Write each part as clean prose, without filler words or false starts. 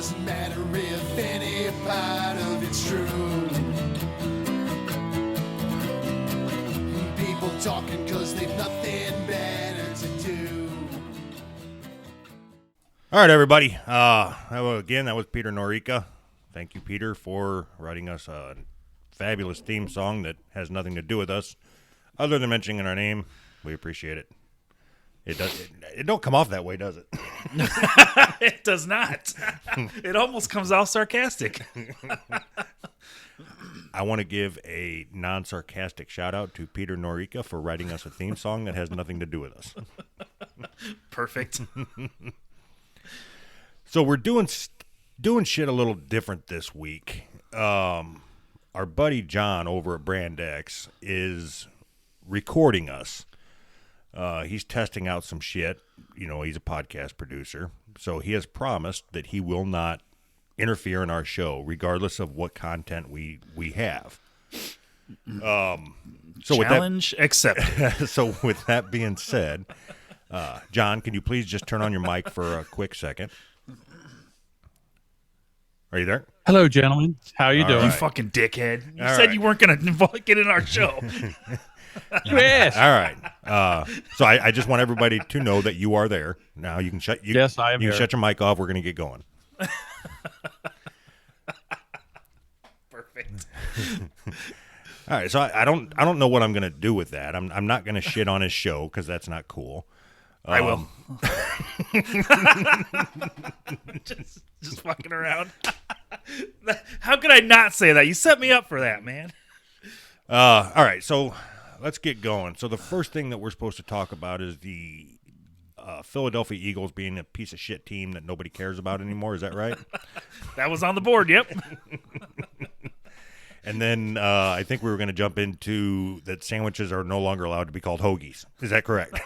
doesn't matter if any part of it's true. People talking because they've nothing better to do. All right, everybody. Again, that was Peter Norica. Thank you, Peter, for writing us a fabulous theme song that has nothing to do with us, other than mentioning our name. We appreciate it. It don't come off that way, does it? It does not. It almost comes off sarcastic. I want to give a non-sarcastic shout-out to Peter Norica for writing us a theme song that has nothing to do with us. Perfect. So we're doing shit a little different this week. Our buddy John over at Brand X is recording us. He's testing out some shit. You know, he's a podcast producer. So he has promised that he will not interfere in our show, regardless of what content we have. Challenge accepted. So with that being said, John, can you please just turn on your mic for a quick second? Are you there? Hello, gentlemen. How you doing? You fucking dickhead. You All said right. you weren't going to get in our show. Yes. All right. So I just want everybody to know that you are there. Now you can shut. Yes, I am You can here. shut your mic off. We're going to get going. Perfect. All right. So I don't know what I'm going to do with that. I'm not going to shit on his show because that's not cool. I will. just fucking around. How could I not say that? You set me up for that, man. All right. So let's get going. So the first thing that we're supposed to talk about is the Philadelphia Eagles being a piece of shit team that nobody cares about anymore. Is that right? That was on the board, yep. And then I think we were going to jump into that sandwiches are no longer allowed to be called hoagies. Is that correct?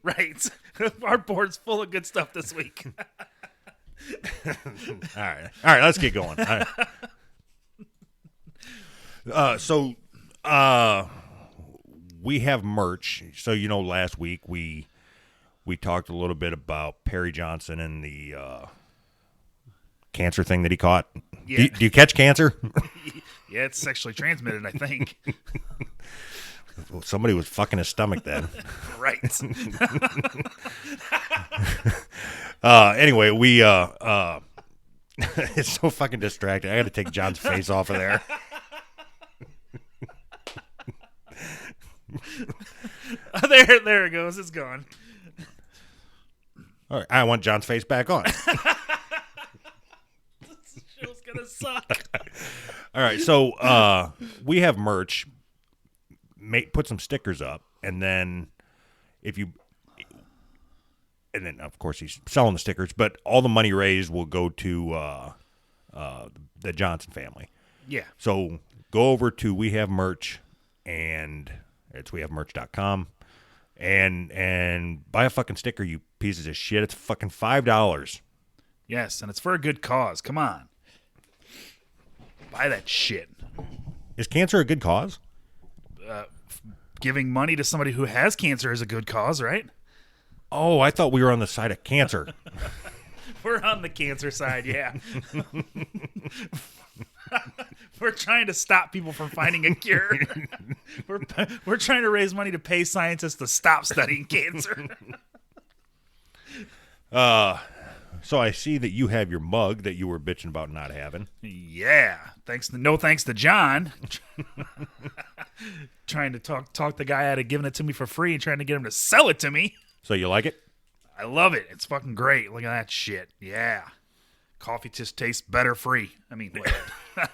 Right. Our board's full of good stuff this week. All right, let's get going. All right. So we have merch. So, you know, last week we talked a little bit about Perry Johnson and the cancer thing that he caught. Yeah. Do you catch cancer? Yeah, it's sexually transmitted, I think. Well, somebody was fucking his stomach then. Right. Anyway, we it's so fucking distracting. I got to take John's face off of there. There it goes. It's gone. All right, I want John's face back on. This show's gonna suck. All right, so we have merch. Put some stickers up, and then of course he's selling the stickers, but all the money raised will go to the Johnson family. Yeah. So go over to We Have Merch, and it's wehavemerch.com, and buy a fucking sticker, you pieces of shit. It's fucking $5. Yes, and it's for a good cause. Come on. Buy that shit. Is cancer a good cause? Giving money to somebody who has cancer is a good cause, right? Oh, I thought we were on the side of cancer. We're on the cancer side, yeah. We're trying to stop people from finding a cure. We're trying to raise money to pay scientists to stop studying cancer. So I see that you have your mug that you were bitching about not having. Yeah. No thanks to John. Trying to talk the guy out of giving it to me for free and trying to get him to sell it to me. So you like it? I love it. It's fucking great. Look at that shit. Yeah. Coffee just tastes better free. I mean,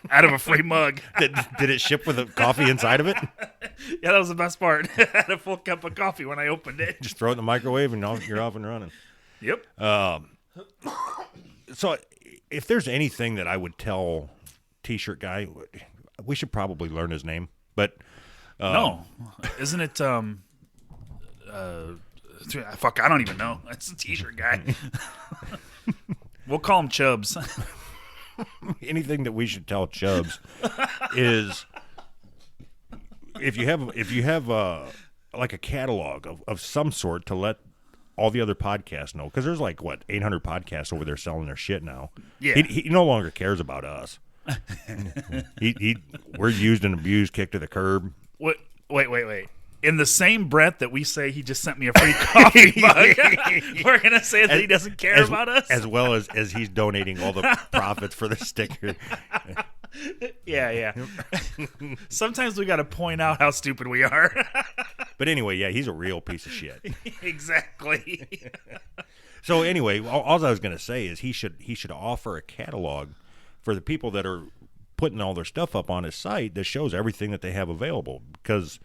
out of a free mug. Did it ship with a coffee inside of it? Yeah, that was the best part. I had a full cup of coffee when I opened it. Just throw it in the microwave and you're off and running. Yep. So if there's anything that I would tell T-shirt guy, we should probably learn his name. But no, isn't it? Fuck, I don't even know. That's a T-shirt guy. We'll call him Chubbs. Anything that we should tell Chubbs is if you have like a catalog of some sort to let all the other podcasts know, because there's like, what, 800 podcasts over there selling their shit now. Yeah. He no longer cares about us. We're used and abused, kicked to the curb. Wait. In the same breath that we say he just sent me a free coffee mug, we're going to say that he doesn't care about us? As well as he's donating all the profits for the sticker. Yeah. Sometimes we got to point out how stupid we are. But anyway, yeah, he's a real piece of shit. Exactly. So anyway, all I was going to say is he should offer a catalog for the people that are putting all their stuff up on his site that shows everything that they have available. Because,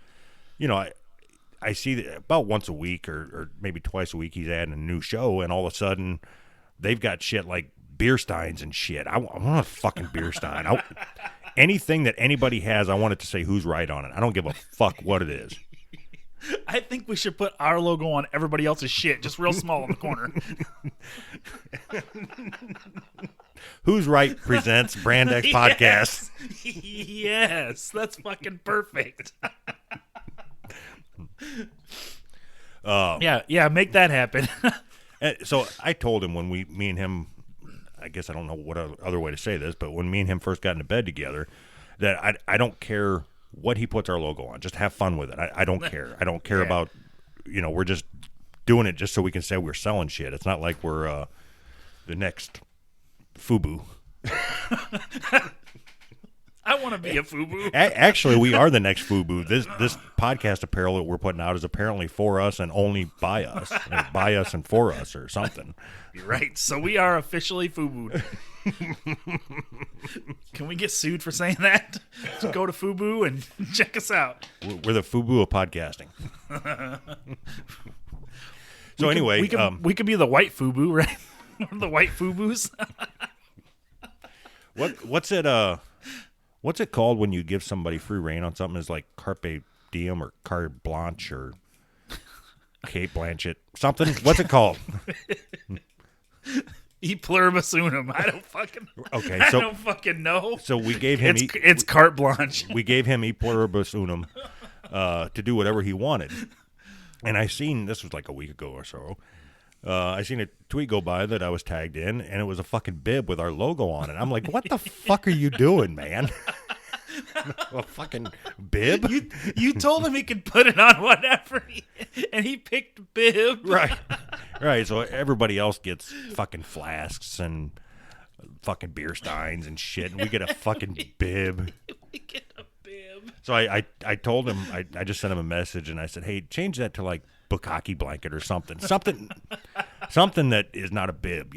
I see that about once a week or maybe twice a week he's adding a new show, and all of a sudden they've got shit like beer steins and shit. I want a fucking beer stein. Anything that anybody has, I want it to say who's right on it. I don't give a fuck what it is. I think we should put our logo on everybody else's shit, just real small in the corner. Who's Right presents Brand X Podcast. Yes, that's fucking perfect. Yeah, make that happen. So I told him when me and him, I guess I don't know what other way to say this, but when me and him first got into bed together, that I don't care what he puts our logo on. Just have fun with it. I don't care. I don't care about, we're just doing it just so we can say we're selling shit. It's not like we're the next FUBU. I want to be a FUBU. Actually, we are the next FUBU. This podcast apparel that we're putting out is apparently for us and only by us. Or by us and for us or something. You're right. So we are officially FUBU. Can we get sued for saying that? So go to FUBU and check us out. We're the FUBU of podcasting. So anyway, we could be the white FUBU, right? The white FUBUs. What's it called when you give somebody free reign on something? Is like carpe diem or carte blanche or Kate Blanchett something? What's it called? E pluribus unum. I don't fucking know. So we gave him it's carte blanche. We gave him e pluribus unum to do whatever he wanted. And this was like a week ago or so. I seen a tweet go by that I was tagged in, and it was a fucking bib with our logo on it. I'm like, what the fuck are you doing, man? A fucking bib? You told him he could put it on whatever, and he picked bib. Right. So everybody else gets fucking flasks and fucking beer steins and shit, and we get a fucking bib. We get a bib. So I told him, I just sent him a message, and I said, hey, change that to like bukkake blanket or something that is not a bib,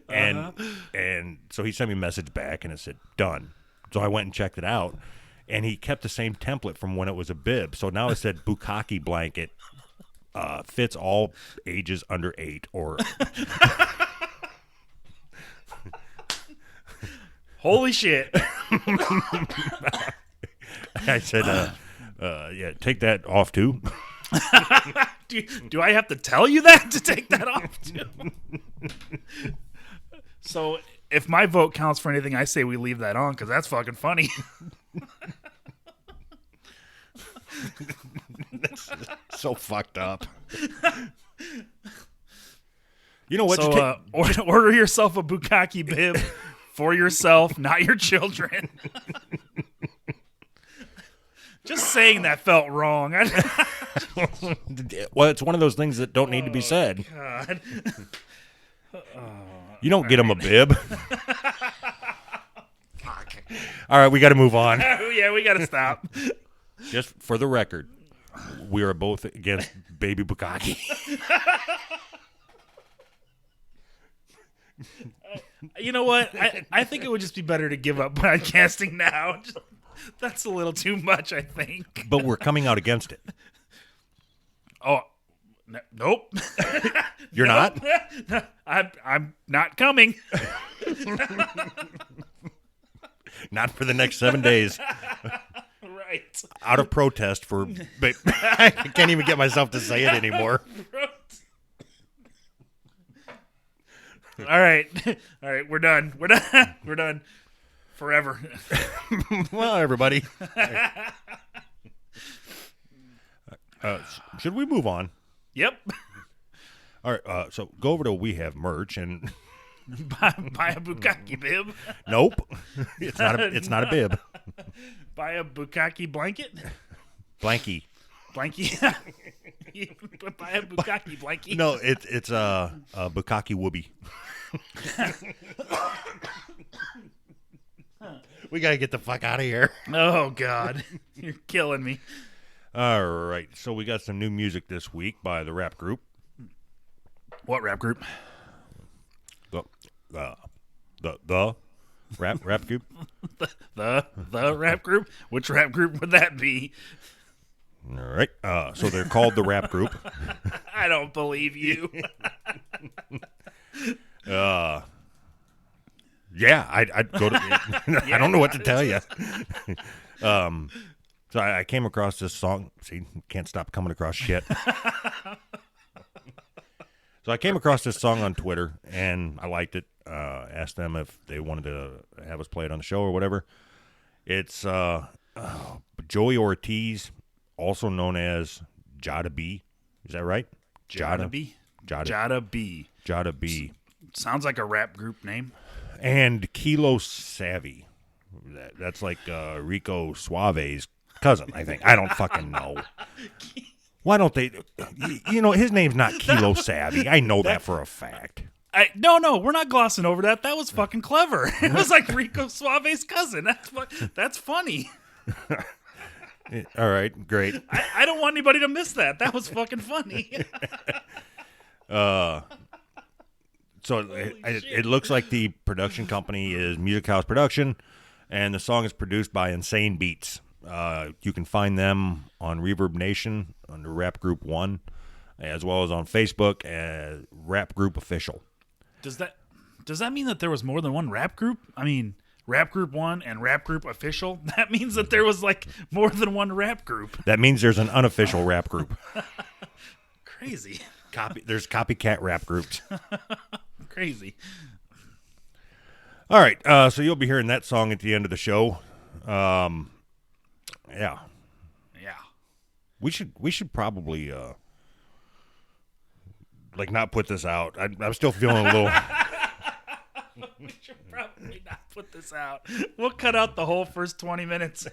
and so he sent me a message back and it said done. So I went and checked it out, and he kept the same template from when it was a bib. So now it said bukkake blanket fits all ages under 8 or holy shit. I said take that off too. Do I have to tell you that to take that off too? So if my vote counts for anything, I say we leave that on because that's fucking funny. That's so fucked up. You know what? So order yourself a bukkake bib for yourself, not your children. Just saying that felt wrong. Well, it's one of those things that don't need to be said. God. You don't get him a bib. All right, we got to move on. Yeah, we got to stop. Just for the record, we are both against baby bukkake. You know what? I think it would just be better to give up podcasting now. That's a little too much, I think. But we're coming out against it. Oh, nope. You're not? No, I'm not coming. Not for the next 7 days. Right. Out of protest for... But I can't even get myself to say it anymore. All right, we're done. We're done forever. Well, everybody. Should we move on? Yep. All right, so go over to We Have Merch and Buy a bukkake bib. nope, it's not a bib. Buy a bukkake blanket. Blankie. Buy a bukkake blanket. No, it's a bukkake whoopee. We gotta get the fuck out of here. Oh God, you're killing me. All right, so we got some new music this week by the rap group. What rap group? The rap group. The rap group. Which rap group would that be? All right, so they're called the rap group. I don't believe you. Yeah, I'd go to. I don't know what to tell you. So I came across this song. See, can't stop coming across shit. So I came across this song on Twitter, and I liked it. Asked them if they wanted to have us play it on the show or whatever. It's Joey Ortiz, also known as Jahda B. Is that right? Jahda B. Jahda B. Jahda B. Sounds like a rap group name. And Kilo Savy. That's like Rico Suave's cousin, I think. I don't fucking know. Why don't they? You know, his name's not Kilo Savy. I know that for a fact. No, we're not glossing over that. That was fucking clever. It was like Rico Suave's cousin. That's funny. All right, great. I don't want anybody to miss that. That was fucking funny. So it looks like the production company is Music House Production, and the song is produced by Insane Beatz. You can find them on Reverb Nation under Rap Group 1, as well as on Facebook as Rap Group Official. Does that mean that there was more than one rap group? I mean, Rap Group 1 and Rap Group Official? That means that there was like more than one rap group. That means there's an unofficial rap group. Crazy. There's copycat rap groups. Crazy. All right, so you'll be hearing that song at the end of the show. Yeah. We should probably like not put this out. I'm still feeling a little. We should probably not put this out. We'll cut out the whole first 20 minutes.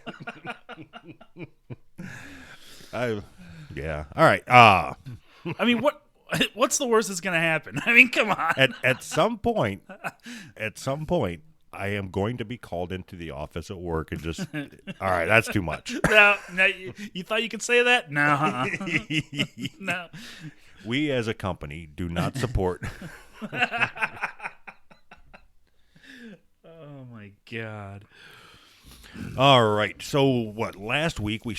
Yeah. All right. I mean, what's the worst that's going to happen? I mean, come on. At some point, I am going to be called into the office at work and just, all right, that's too much. No, you thought you could say that? No. No. We as a company do not support. Oh, my God. All right. So last week we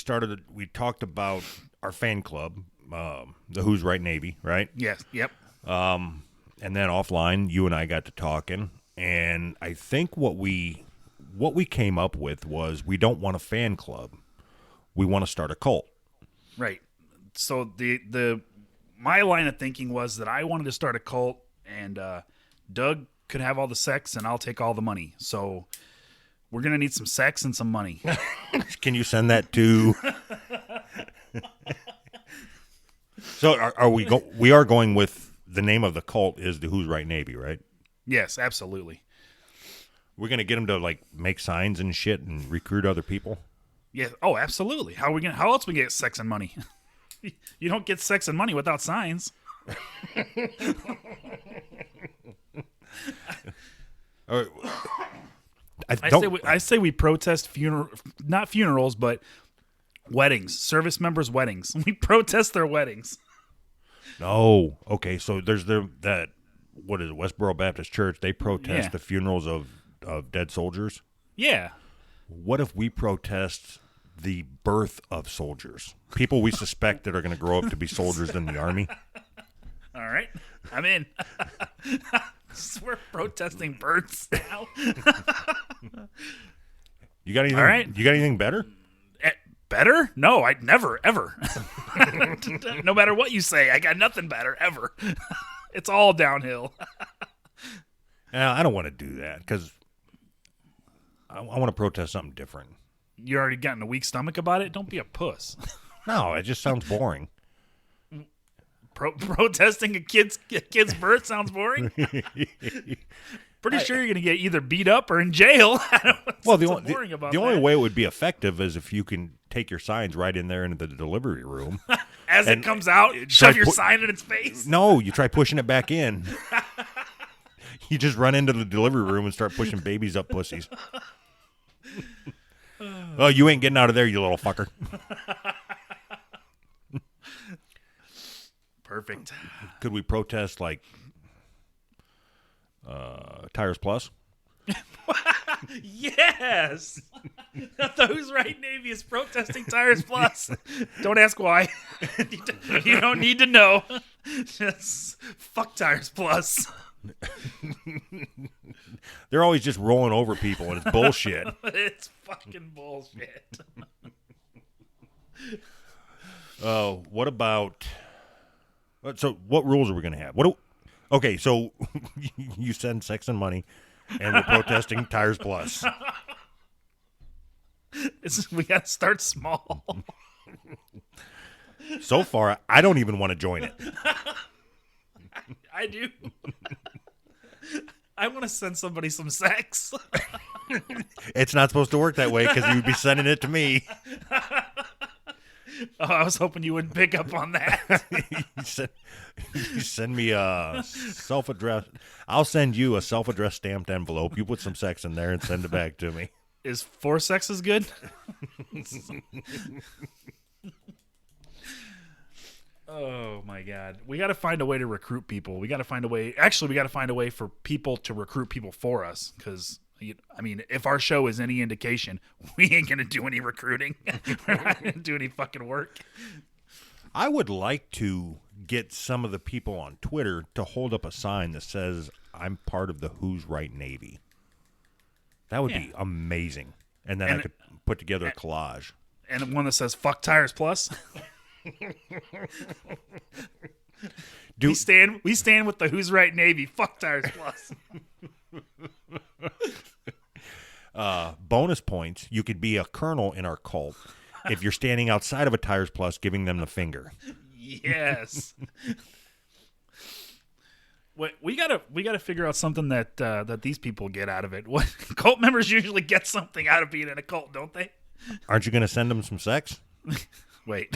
talked about our fan club, the Who's Right Navy, right? Yes. Yep. And then offline, you and I got to talking, and I think what we came up with was we don't want a fan club. We want to start a cult. Right. So my line of thinking was that I wanted to start a cult, and Doug could have all the sex, and I'll take all the money. So we're gonna need some sex and some money. Can you send that to? So are we? We are going with the name of the cult is the Who's Right Navy, right? Yes, absolutely. We're gonna get them to like make signs and shit and recruit other people. Yeah. Oh, absolutely. How else we get sex and money? You don't get sex and money without signs. All right. I say we protest not funerals, but weddings, service members' weddings. We protest their weddings. No. Okay. So there's what is it, Westboro Baptist Church? They protest the funerals of dead soldiers. Yeah. What if we protest the birth of soldiers? People we suspect that are going to grow up to be soldiers in the Army. All right. I'm in. We're protesting births now. You got anything? All right. You got anything better? Better? No, I never, ever. No matter what you say, I got nothing better, ever. It's all downhill. I don't want to do that because I want to protest something different. You already gotten a weak stomach about it? Don't be a puss. No, it just sounds boring. Protesting a kid's birth sounds boring. Pretty sure you're going to get either beat up or in jail. The only way it would be effective is if you can take your signs right in there into the delivery room. As it comes out, shove your sign in its face. No, you try pushing it back in. You just run into the delivery room and start pushing babies up pussies. Oh, you ain't getting out of there, you little fucker. Perfect. Could we protest like Tires Plus? Yes. The Who's Right Navy is protesting Tires Plus. Don't ask why. You don't need to know. Just fuck Tires Plus. They're always just rolling over people, and it's bullshit. It's fucking bullshit. What about? So, what rules are we going to have? Okay, so you send sex and money, and we're protesting Tires Plus. We got to start small. So far, I don't even want to join it. I do. I want to send somebody some sex. It's not supposed to work that way because you'd be sending it to me. Oh, I was hoping you wouldn't pick up on that. You send me a self-addressed. I'll send you a self-addressed stamped envelope. You put some sex in there and send it back to me. Is 4 sexes good? Oh my God. We got to find a way to recruit people. We got to find a way. Actually, we got to find a way for people to recruit people for us. Because, I mean, if our show is any indication, we ain't going to do any recruiting. We're not going to do any fucking work. I would like to get some of the people on Twitter to hold up a sign that says, I'm part of the Who's Right Navy. That would be amazing. And then I could put together a collage. And one that says, fuck Tires Plus. We stand with the Who's Right Navy. Fuck Tires Plus. Bonus points. You could be a colonel in our cult if you're standing outside of a Tires Plus giving them the finger. Yes. We gotta figure out something that these people get out of it. What cult members usually get something out of being in a cult, don't they? Aren't you going to send them some sex? Wait.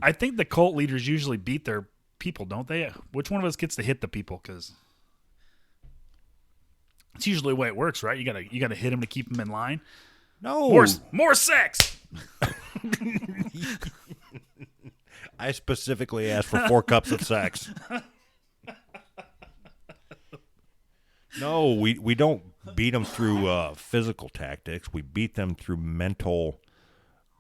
I think the cult leaders usually beat their people, don't they? Which one of us gets to hit the people? Because it's usually the way it works, right? You gotta hit them to keep them in line. No. More sex. I specifically asked for 4 cups of sex. No, we don't beat them through physical tactics. We beat them through mental,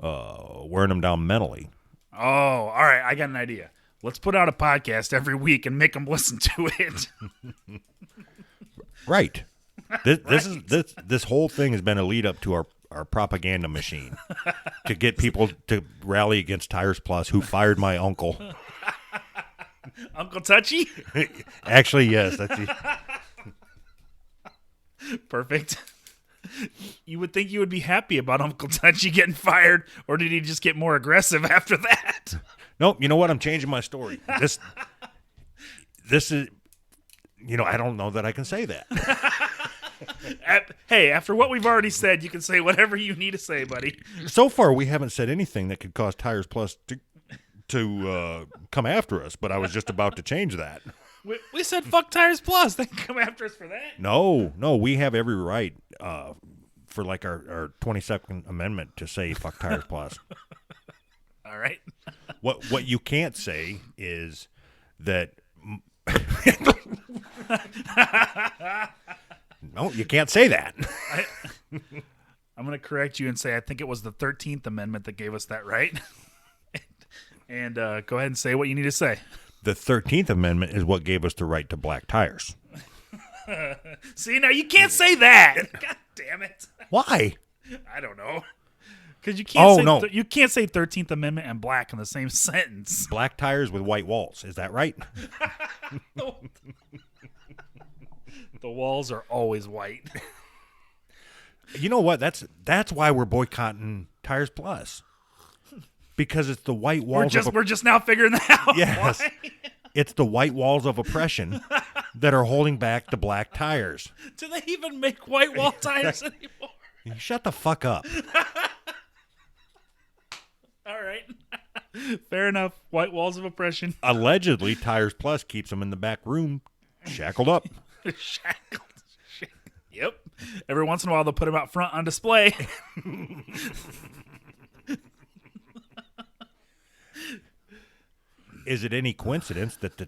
wearing them down mentally. Oh, all right. I got an idea. Let's put out a podcast every week and make them listen to it. Right. This whole thing has been a lead up to our propaganda machine to get people to rally against Tires Plus, who fired my uncle. Uncle Touchy? Actually, yes. That's Perfect. You would think you would be happy about Uncle Touchy getting fired, or did he just get more aggressive after that? Nope. You know what? I'm changing my story. This is, I don't know that I can say that. Hey, after what we've already said, you can say whatever you need to say, buddy. So far, we haven't said anything that could cause Tires Plus to come after us, but I was just about to change that. We said fuck Tires Plus. They can come after us for that. No, we have every right for like our 22nd Amendment to say fuck Tires Plus. All right. What you can't say is that. No, you can't say that. I'm going to correct you and say I think it was the 13th Amendment that gave us that right. And go ahead and say what you need to say. The 13th Amendment is what gave us the right to black tires. See, now you can't say that. God damn it. Why? I don't know. Because you can't no. You can't say 13th Amendment and black in the same sentence. Black tires with white walls. Is that right? The walls are always white. You know what? That's why we're boycotting Tires Plus. Because it's the white walls. We're just now figuring that out. Yes. Why? It's the white walls of oppression that are holding back the black tires. Do they even make white wall tires anymore? Shut the fuck up. All right. Fair enough. White walls of oppression. Allegedly, Tires Plus keeps them in the back room shackled up. Shackled. Yep. Every once in a while, they'll put them out front on display. Is it any coincidence that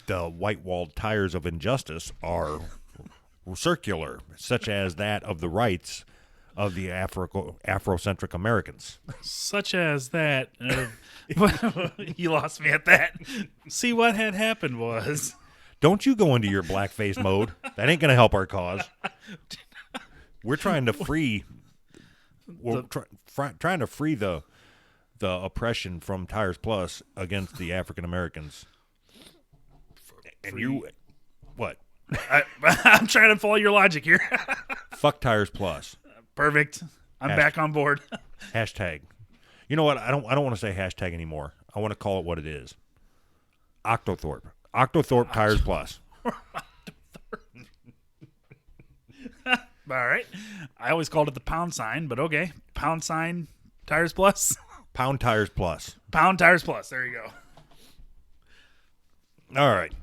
the white-walled tires of injustice are circular, such as that of the rights of the Afrocentric Americans? Such as that. You lost me at that. See, what had happened was... Don't you go into your blackface mode. That ain't going to help our cause. We're trying to free... We're trying to free the oppression from Tires Plus against the African Americans. And you... What? I'm trying to follow your logic here. Fuck Tires Plus. Perfect. I'm back on board. Hashtag. You know what? I don't want to say hashtag anymore. I want to call it what it is. Octothorpe. Octothorpe Tires Plus. All right. I always called it the pound sign, but okay. Pound sign Tires Plus. Pound Tires Plus. Pound Tires Plus. There you go. All right.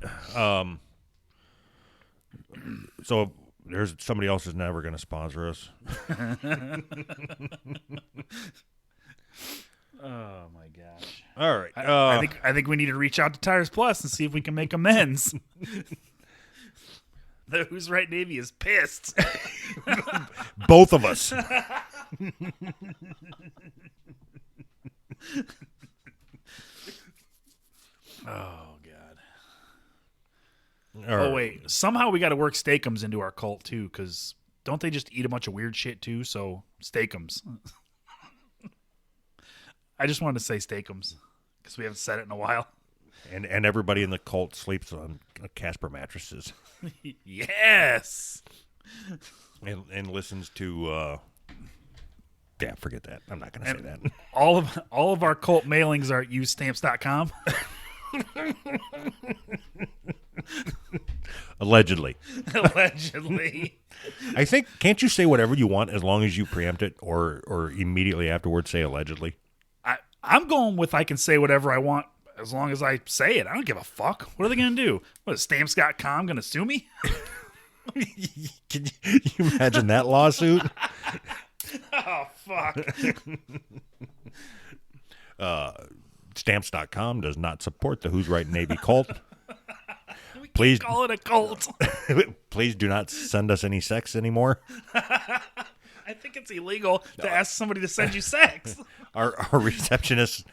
So there's somebody else is never going to sponsor us. Oh my gosh! All right, I think we need to reach out to Tires Plus and see if we can make amends. The Who's Right Navy is pissed. Both of us. Oh god. All right. Oh wait, somehow we got to work Steakums into our cult too, because don't they just eat a bunch of weird shit too? So Steakums. I just wanted to say Steakums because we haven't said it in a while. And everybody in the cult sleeps on Casper mattresses. Yes. And listens to yeah, forget that. I'm not going to say that. All of our cult mailings are at usestamps.com. Allegedly. Allegedly. I think, can't you say whatever you want as long as you preempt it or immediately afterwards say allegedly? I'm going with I can say whatever I want as long as I say it. I don't give a fuck. What are they going to do? What is Stamps.com going to sue me? Can you imagine that lawsuit? Oh, fuck. Stamps.com does not support the Who's Right Navy cult. We can't Please call it a cult. Please do not send us any sex anymore. I think it's illegal to ask somebody to send you sex. Our receptionist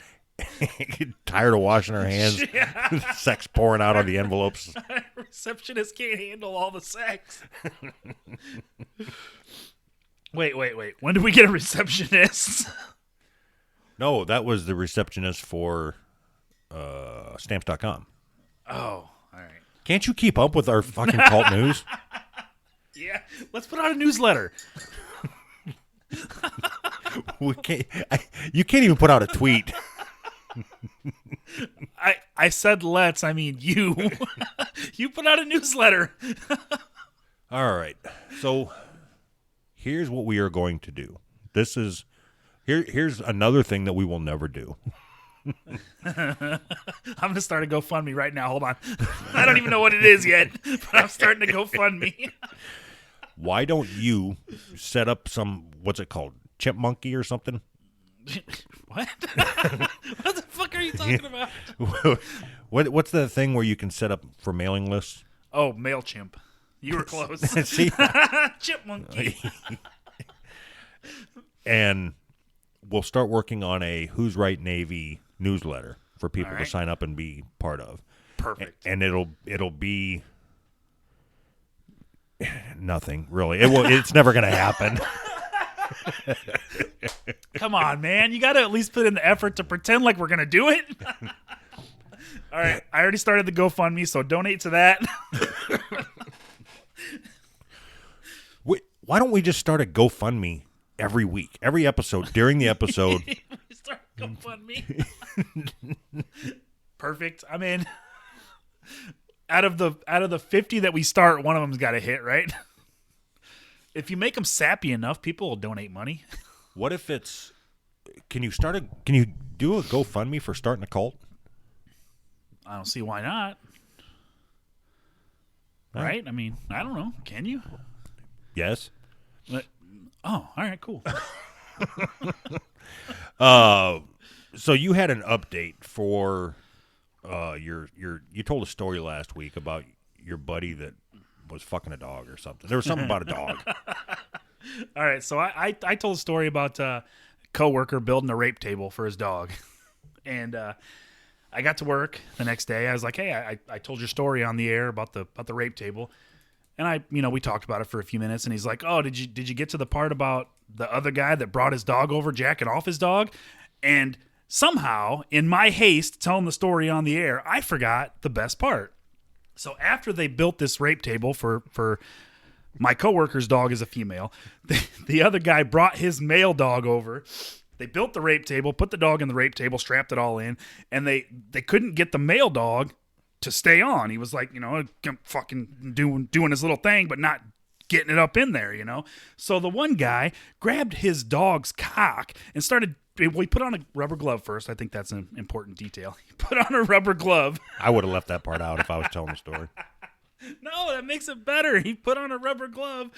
tired of washing her hands, Yeah. sex pouring out on the envelopes. Receptionist can't handle all the sex. Wait. When did we get a receptionist? No, that was the receptionist for Stamps.com. Oh, all right. Can't you keep up with our fucking cult news? Yeah, let's put out a newsletter. We can't. You can't even put out a tweet. I said let's. I mean you. You put out a newsletter. All right. So here's what we are going to do. Here's another thing that we will never do. I'm going to start a GoFundMe right now. Hold on. I don't even know what it is yet, but I'm starting to GoFundMe. Why don't you set up some, what's it called, chipmunky or something? What? What the fuck are you talking about? What's the thing where you can set up for mailing lists? Oh, MailChimp. You were close. See? Chipmunky. And we'll start working on a Who's Right Navy newsletter for people to sign up and be part of. Perfect. And it'll be nothing, really. It's never going to happen. Come on, man. You got to at least put in the effort to pretend like we're going to do it. All right. I already started the GoFundMe, so donate to that. Why don't we just start a GoFundMe every week, every episode, during the episode? GoFundMe. Perfect. I mean, out of the 50 that we start, one of them's got a hit, right? If you make them sappy enough, people will donate money. What if it's? Can you do a GoFundMe for starting a cult? I don't see why not. Right? I mean, I don't know. Can you? Yes. But, all right, cool. So you had an update for you told a story last week about your buddy that was fucking a dog or something. There was something about a dog. All right, so I told a story about a coworker building a rape table for his dog, and I got to work the next day. I was like, hey, I told your story on the air about the rape table, and we talked about it for a few minutes, and he's like, oh, did you get to the part about the other guy that brought his dog over jacking off his dog? And somehow, in my haste telling the story on the air, I forgot the best part. So after they built this rape table for my coworker's dog is a female, the other guy brought his male dog over. They built the rape table, put the dog in the rape table, strapped it all in, and they couldn't get the male dog to stay on. He was like, fucking doing his little thing, but not getting it up in there, So the one guy grabbed his dog's cock and started. Well, he put on a rubber glove first. I think that's an important detail. He put on a rubber glove. I would have left that part out if I was telling the story. No, that makes it better. He put on a rubber glove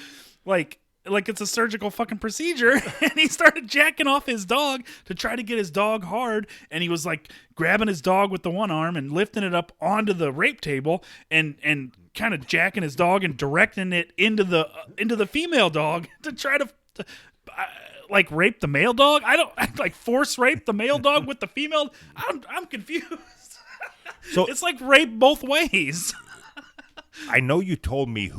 like it's a surgical fucking procedure, and he started jacking off his dog to try to get his dog hard, and he was like grabbing his dog with the one arm and lifting it up onto the rape table and kind of jacking his dog and directing it into the female dog to try to rape the male dog. I don't force rape the male dog with the female. I'm confused. So it's like rape both ways. I know you told me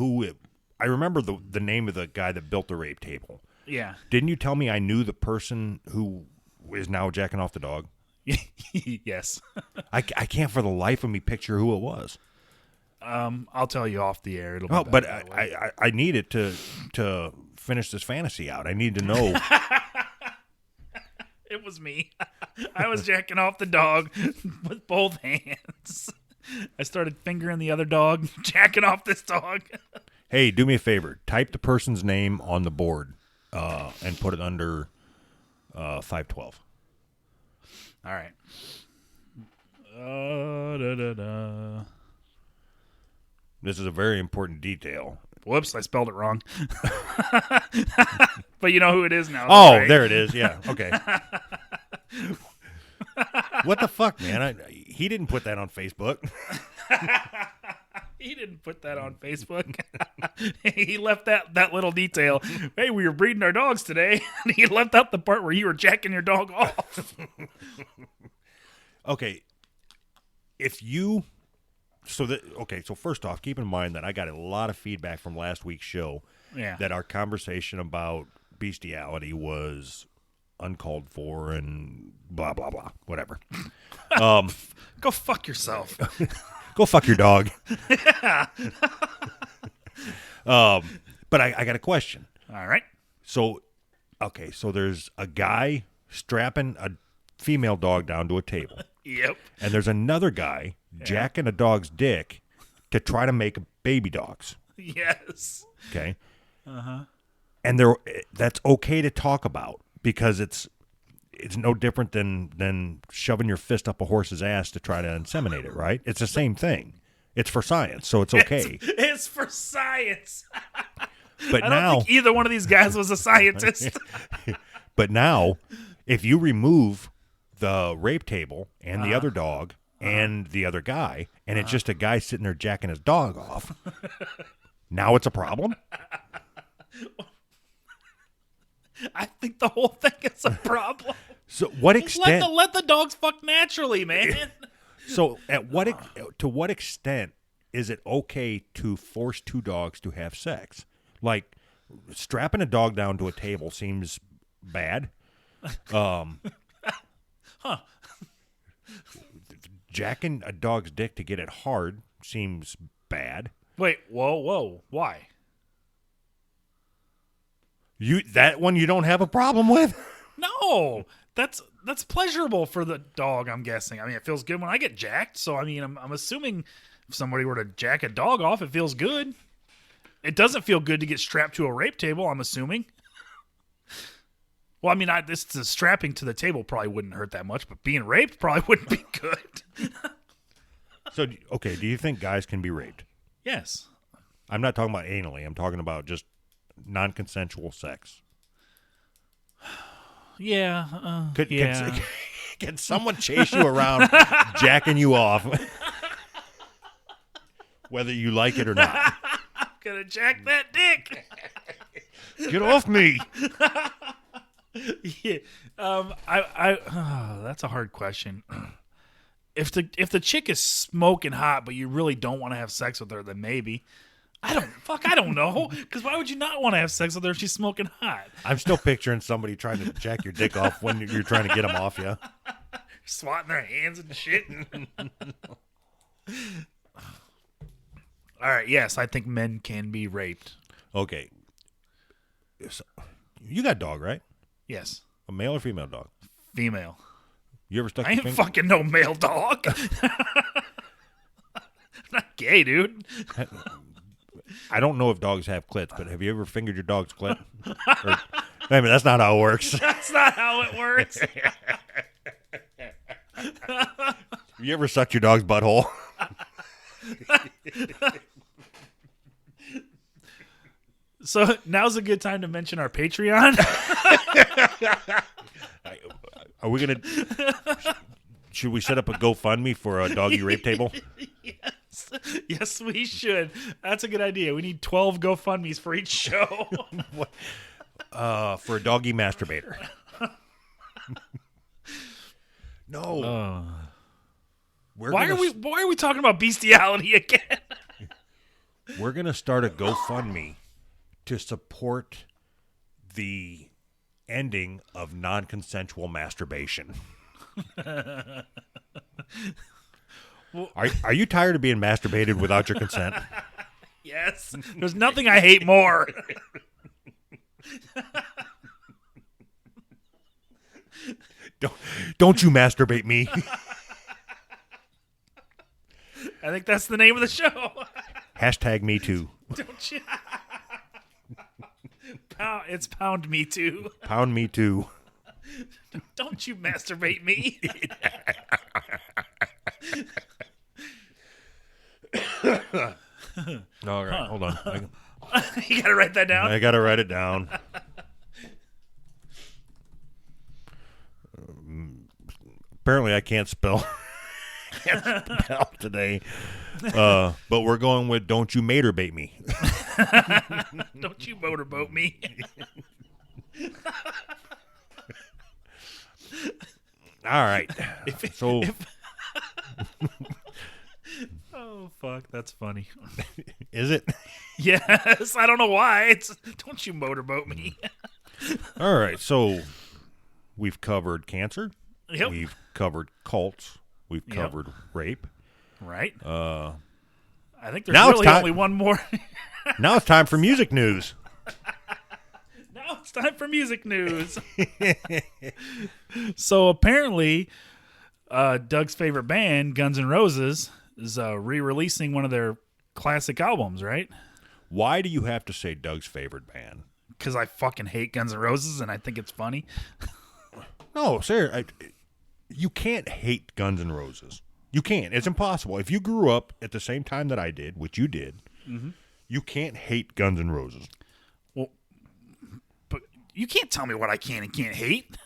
I remember the name of the guy that built the rape table. Yeah. Didn't you tell me I knew the person who is now jacking off the dog? Yes. I can't for the life of me picture who it was. I'll tell you off the air. But I need it to finish this fantasy out. I need to know. It was me. I was jacking off the dog with both hands. I started fingering the other dog, jacking off this dog. Hey, do me a favor. Type the person's name on the board and put it under 512. All right. This is a very important detail. Whoops, I spelled it wrong. But you know who it is now. Oh, right? There it is. Yeah, okay. What the fuck, man? He didn't put that on Facebook. He didn't put that on Facebook. He left that little detail. Hey, we were breeding our dogs today. And he left out the part where you were jacking your dog off. Okay. So first off, keep in mind that I got a lot of feedback from last week's show that our conversation about bestiality was uncalled for and blah, blah, blah, whatever. Go fuck yourself. Go fuck your dog. But I got a question. All right. So there's a guy strapping a female dog down to a table. Yep. And there's another guy jacking a dog's dick to try to make baby dogs. Yes. Okay. Uh-huh. And that's okay to talk about because it's no different than shoving your fist up a horse's ass to try to inseminate it, right? It's the same thing. It's for science, so it's okay. It's for science. But I don't think either one of these guys was a scientist. But now, if you remove the rape table and the other dog and the other guy, and it's just a guy sitting there jacking his dog off, now it's a problem? I think the whole thing is a problem. So what extent? Let the dogs fuck naturally, man. So to what extent is it okay to force two dogs to have sex? Like strapping a dog down to a table seems bad. Jacking a dog's dick to get it hard seems bad. Wait, whoa, why? That one you don't have a problem with? No, that's pleasurable for the dog, I'm guessing. I mean, it feels good when I get jacked, so I mean, I'm assuming if somebody were to jack a dog off, it feels good. It doesn't feel good to get strapped to a rape table, I'm assuming. Well, I mean, the strapping to the table probably wouldn't hurt that much, but being raped probably wouldn't be good. So, okay, do you think guys can be raped? Yes. I'm not talking about anally. I'm talking about just non-consensual sex. Yeah. Can someone chase you around jacking you off, whether you like it or not? I'm gonna jack that dick. Get off me! Yeah. That's a hard question. If the chick is smoking hot, but you really don't want to have sex with her, then maybe. I don't know. Because why would you not want to have sex with her if she's smoking hot? I'm still picturing somebody trying to jack your dick off when you're trying to get them off you. Swatting their hands and shit. All right, yes, I think men can be raped. Okay. You got a dog, right? Yes. A male or female dog? Female. You ever stuck I your ain't finger? fucking no male dog. I'm not gay, dude. I don't know if dogs have clits, but have you ever fingered your dog's clit? I mean, that's not how it works. That's not how it works. Have you ever sucked your dog's butthole? So now's a good time to mention our Patreon. Are we going to... Should we set up a GoFundMe for a doggy rape table? Yes, we should. That's a good idea. We need 12 GoFundMes for each show. For a doggy masturbator. No. Why are we talking about bestiality again? We're going to start a GoFundMe to support the ending of non-consensual masturbation. Are you tired of being masturbated without your consent? Yes. There's nothing I hate more. Don't you masturbate me. I think that's the name of the show. Hashtag me too. Don't you? It's Pound Me Too. Pound me too. Don't you masturbate me. All right, hold on. You gotta write that down. I got to write it down. Apparently, I can't spell. Today. But we're going with "Don't you materbate me." Don't you motorboat me. All right. Oh fuck, that's funny. Is it? Yes, I don't know why. It's don't you motorboat me. All right. So we've covered cancer. Yep. We've covered cults. We've covered rape. Right. Uh, I think there's now really only one more. Now it's time for music news. Now it's time for music news. So apparently, Doug's favorite band, Guns N' Roses, is re-releasing one of their classic albums, right? Why do you have to say Doug's favorite band? Because I fucking hate Guns N' Roses and I think it's funny. No, seriously. You can't hate Guns N' Roses. You can't. It's impossible. If you grew up at the same time that I did, which you did, you can't hate Guns N' Roses. Well, but you can't tell me what I can and can't hate.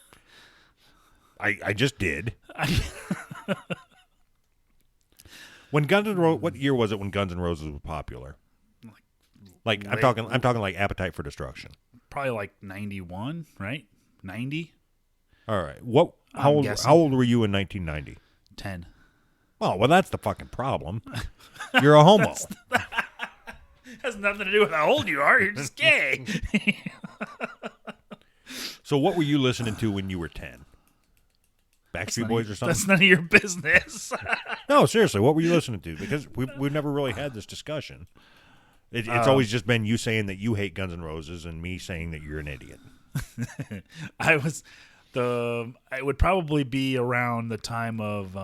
I just did. When Guns N' Roses, what year was it when Guns N' Roses was popular? Like I'm talking like Appetite for Destruction. Probably like 91, right? 90? All right. How old were you in 1990? 10. Oh, well, that's the fucking problem. You're a homo. Has nothing to do with how old you are. You're just gay. So what were you listening to when you were 10? Backstreet Boys or something? That's none of your business. No, seriously, what were you listening to? Because we've never really had this discussion. It's always just been you saying that you hate Guns N' Roses and me saying that you're an idiot. It would probably be around the time of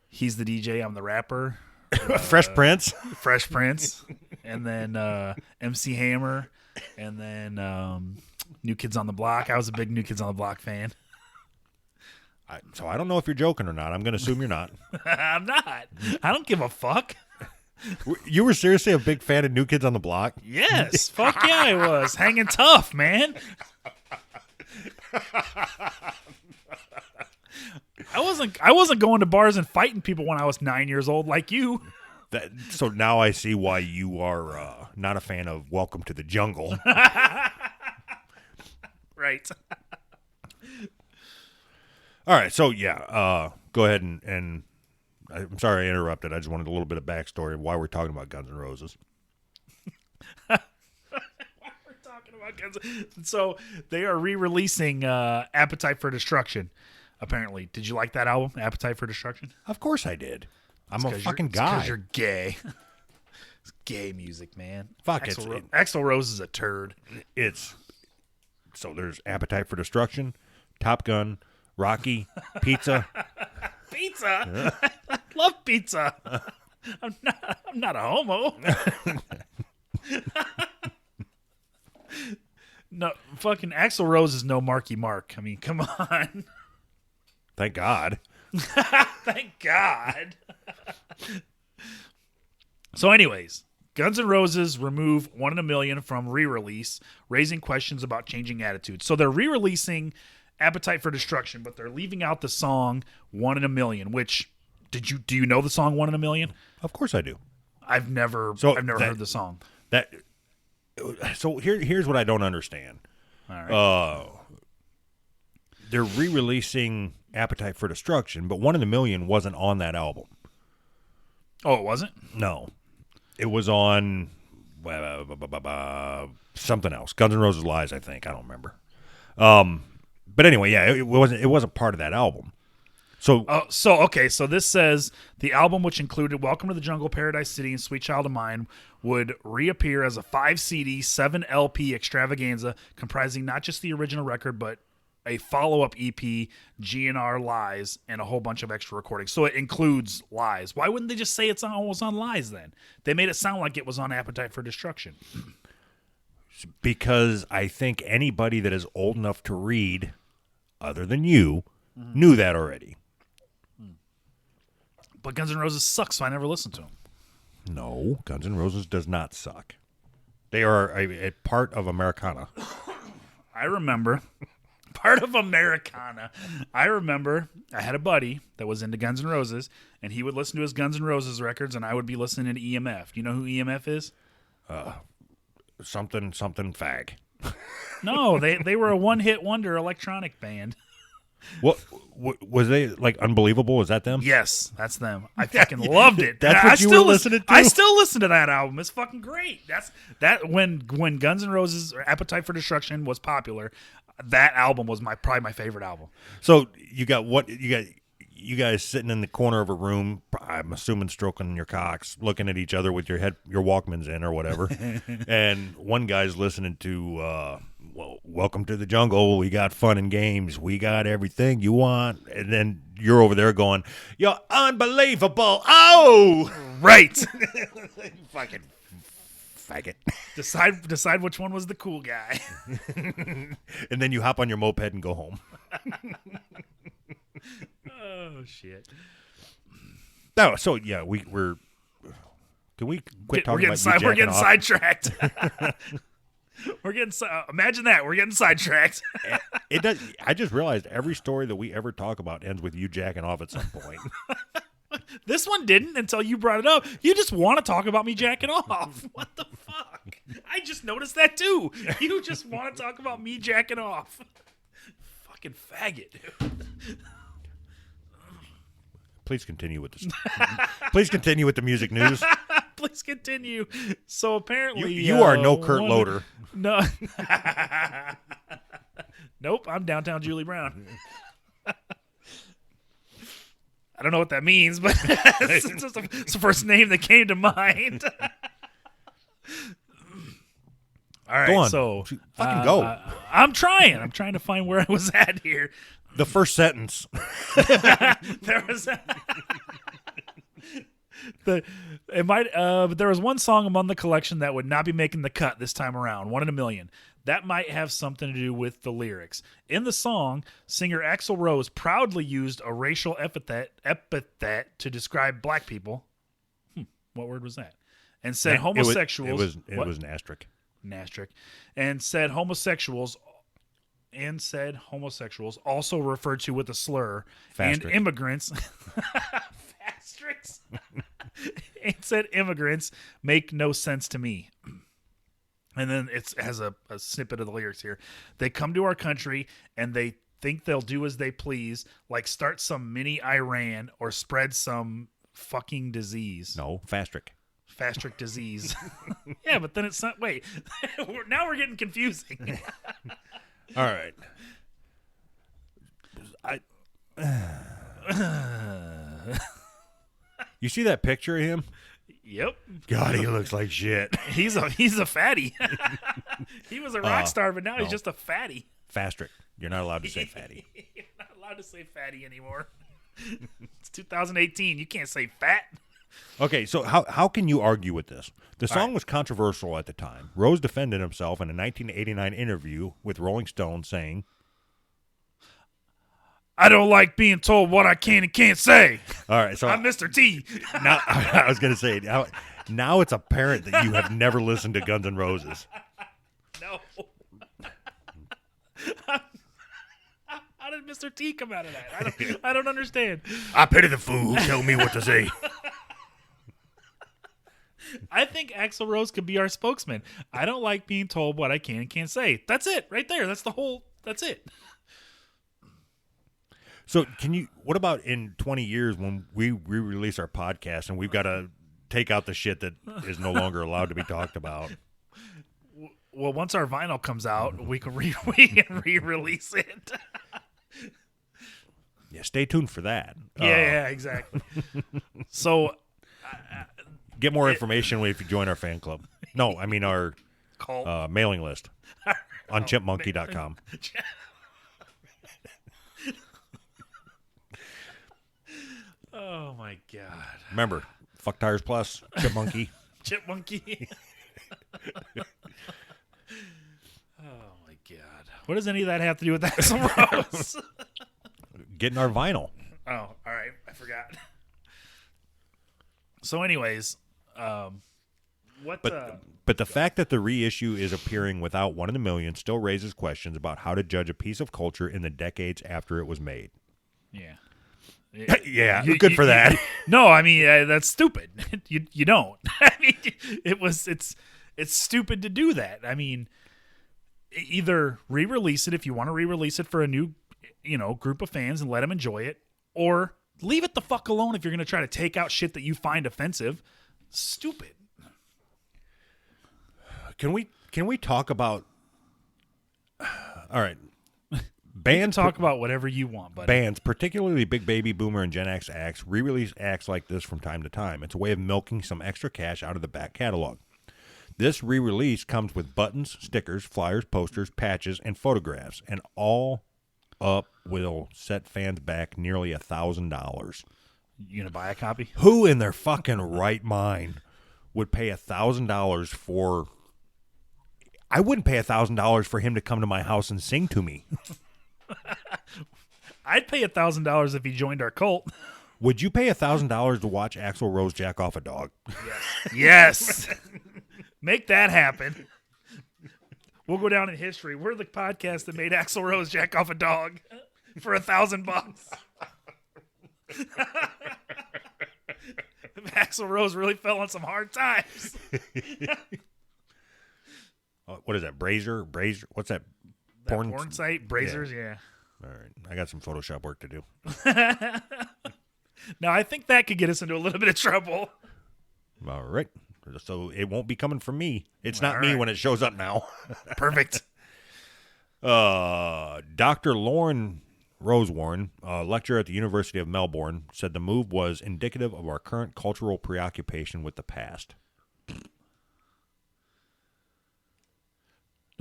He's the DJ, I'm the Rapper. Fresh Prince. Fresh Prince. And then MC Hammer. And then New Kids on the Block. I was a big New Kids on the Block fan. So I don't know if you're joking or not. I'm going to assume you're not. I'm not. I don't give a fuck. You were seriously a big fan of New Kids on the Block? Yes. Fuck yeah, I was. Hanging tough, man. I wasn't going to bars and fighting people when I was 9 years old like you. So now I see why you are not a fan of Welcome to the Jungle. Right. All right, so yeah, go ahead and I'm sorry I interrupted. I just wanted a little bit of backstory of why we're talking about Guns N' Roses. So they are re-releasing Appetite for Destruction, apparently. Did you like that album, Appetite for Destruction? Of course I did. I'm a fucking guy. Because you're gay. It's gay music, man. Fuck Axl Rose is a turd. So there's Appetite for Destruction, Top Gun, Rocky, Pizza. Pizza? I love pizza. I'm not a homo. No, fucking Axl Rose is no Marky Mark. I mean, come on. Thank God. Thank God. So anyways, Guns N' Roses remove 1 in a Million from re-release, raising questions about changing attitudes. So they're re-releasing Appetite for Destruction, but they're leaving out the song 1 in a Million, which do you know the song 1 in a Million? Of course I do. I've never heard the song. So here's what I don't understand. All right. They're re-releasing Appetite for Destruction, but 1 in a Million wasn't on that album. Oh, it wasn't? No. It was on something else. Guns N' Roses Lies, I think. I don't remember. But anyway, yeah, it wasn't part of that album. So this says the album, which included Welcome to the Jungle, Paradise City, and Sweet Child of Mine, would reappear as a 5-CD, 7-LP extravaganza comprising not just the original record, but a follow-up EP, GNR Lies, and a whole bunch of extra recordings. So it includes Lies. Why wouldn't they just say it was on Lies then? They made it sound like it was on Appetite for Destruction. Because I think anybody that is old enough to read, other than you, knew that already. But Guns N' Roses sucks, so I never listened to them. No, Guns N' Roses does not suck. They are a part of Americana. I remember. Part of Americana. I remember I had a buddy that was into Guns N' Roses, and he would listen to his Guns N' Roses records, and I would be listening to EMF. Do you know who EMF is? Something fag. No, they were a one-hit wonder electronic band. What was they like? Unbelievable? Is that them? Yes, that's them. I fucking loved it. That's what you were listening to? I still listen to that album. It's fucking great. When Guns N' Roses or Appetite for Destruction was popular, that album was probably my favorite album. So you got you guys sitting in the corner of a room, I'm assuming stroking your cocks, looking at each other with your Walkmans in or whatever, and one guy's listening to Welcome to the Jungle. We got fun and games. We got everything you want. And then you're over there going, you're unbelievable. Oh! Right. Fucking faggot. Decide which one was the cool guy. And then you hop on your moped and go home. Oh, shit. No, so yeah, we're... Can we quit talking about you We're getting off? sidetracked. We're getting imagine that we're getting sidetracked. It does. I just realized every story that we ever talk about ends with you jacking off at some point. This one didn't until you brought it up. You just want to talk about me jacking off. What the fuck? I just noticed that too. You just want to talk about me jacking off. Fucking faggot, dude. Please continue with this. Please continue with the music news. Please continue. So apparently, you are no Kurt Loder. No. Nope. I'm downtown Julie Brown. I don't know what that means, but it's the first name that came to mind. All right, Go on. so Fucking go. I'm trying. I'm trying to find where I was at here. The first sentence. There was but there was one song among the collection that would not be making the cut this time around. 1 in a million. That might have something to do with the lyrics. In the song, singer Axl Rose proudly used a racial epithet to describe black people. What word was that? And said homosexuals. It was an asterisk. And said homosexuals also referred to with a slur. Fastric. And immigrants. Fastrics. And said immigrants make no sense to me. And then it has a snippet of the lyrics here. They come to our country and they think they'll do as they please, like start some mini Iran or spread some fucking disease. No, Fastric disease. Yeah, but then it's not. Wait, now we're getting confusing. All right. You see that picture of him? Yep. God, he looks like shit. He's a fatty. He was a rock star, but now he's just a fatty. Fastric. You're not allowed to say fatty. You're not allowed to say fatty anymore. It's 2018. You can't say fat. Okay, so how can you argue with this? The song was controversial at the time. Rose defended himself in a 1989 interview with Rolling Stone saying, I don't like being told what I can and can't say. All right, so I'm Mr. T. Now, I was going to say, now it's apparent that you have never listened to Guns N' Roses. No. How did Mr. T come out of that? I don't understand. I pity the fool who tell me what to say. I think Axl Rose could be our spokesman. I don't like being told what I can and can't say. That's it, right there. That's it. So what about in 20 years when we re-release our podcast and we've got to take out the shit that is no longer allowed to be talked about? Well, once our vinyl comes out, we can re-release it. Yeah, stay tuned for that. Yeah, exactly. So, get more information if you join our fan club. No, I mean our mailing list on chipmonkey.com. Oh my God! Remember, Fuck Tires Plus, Chipmonkey. Chipmonkey. Oh my God! What does any of that have to do with Axl Rose? Getting our vinyl. Oh, all right. I forgot. So, anyways, But the fact that the reissue is appearing without 1 in a million still raises questions about how to judge a piece of culture in the decades after it was made. Yeah. Yeah, good for that. No, I mean that's stupid. You don't. I mean, it's stupid to do that. I mean, either re-release it if you want to re-release it for a new, group of fans and let them enjoy it, or leave it the fuck alone if you're going to try to take out shit that you find offensive. Stupid. Can we talk about? All right. Bands talk about whatever you want, buddy. Bands, particularly Big Baby Boomer and Gen X acts, re-release acts like this from time to time. It's a way of milking some extra cash out of the back catalog. This re-release comes with buttons, stickers, flyers, posters, patches, and photographs, and all up will set fans back nearly $1,000. You gonna buy a copy? Who in their fucking right mind would pay $1,000 for? I wouldn't pay $1,000 for him to come to my house and sing to me. I'd pay $1,000 if he joined our cult. Would you pay $1,000 to watch Axl Rose jack off a dog? Yes. Make that happen. We'll go down in history. We're the podcast that made Axl Rose jack off a dog for $1,000. Axl Rose really fell on some hard times. What is that? Brazier? What's that? Porn site? Brazers, yeah. All right. I got some Photoshop work to do. Now, I think that could get us into a little bit of trouble. All right. So it won't be coming from me. It's not All me right. when it shows up now. Perfect. Dr. Lauren Rosewarne, a lecturer at the University of Melbourne, said the move was indicative of our current cultural preoccupation with the past.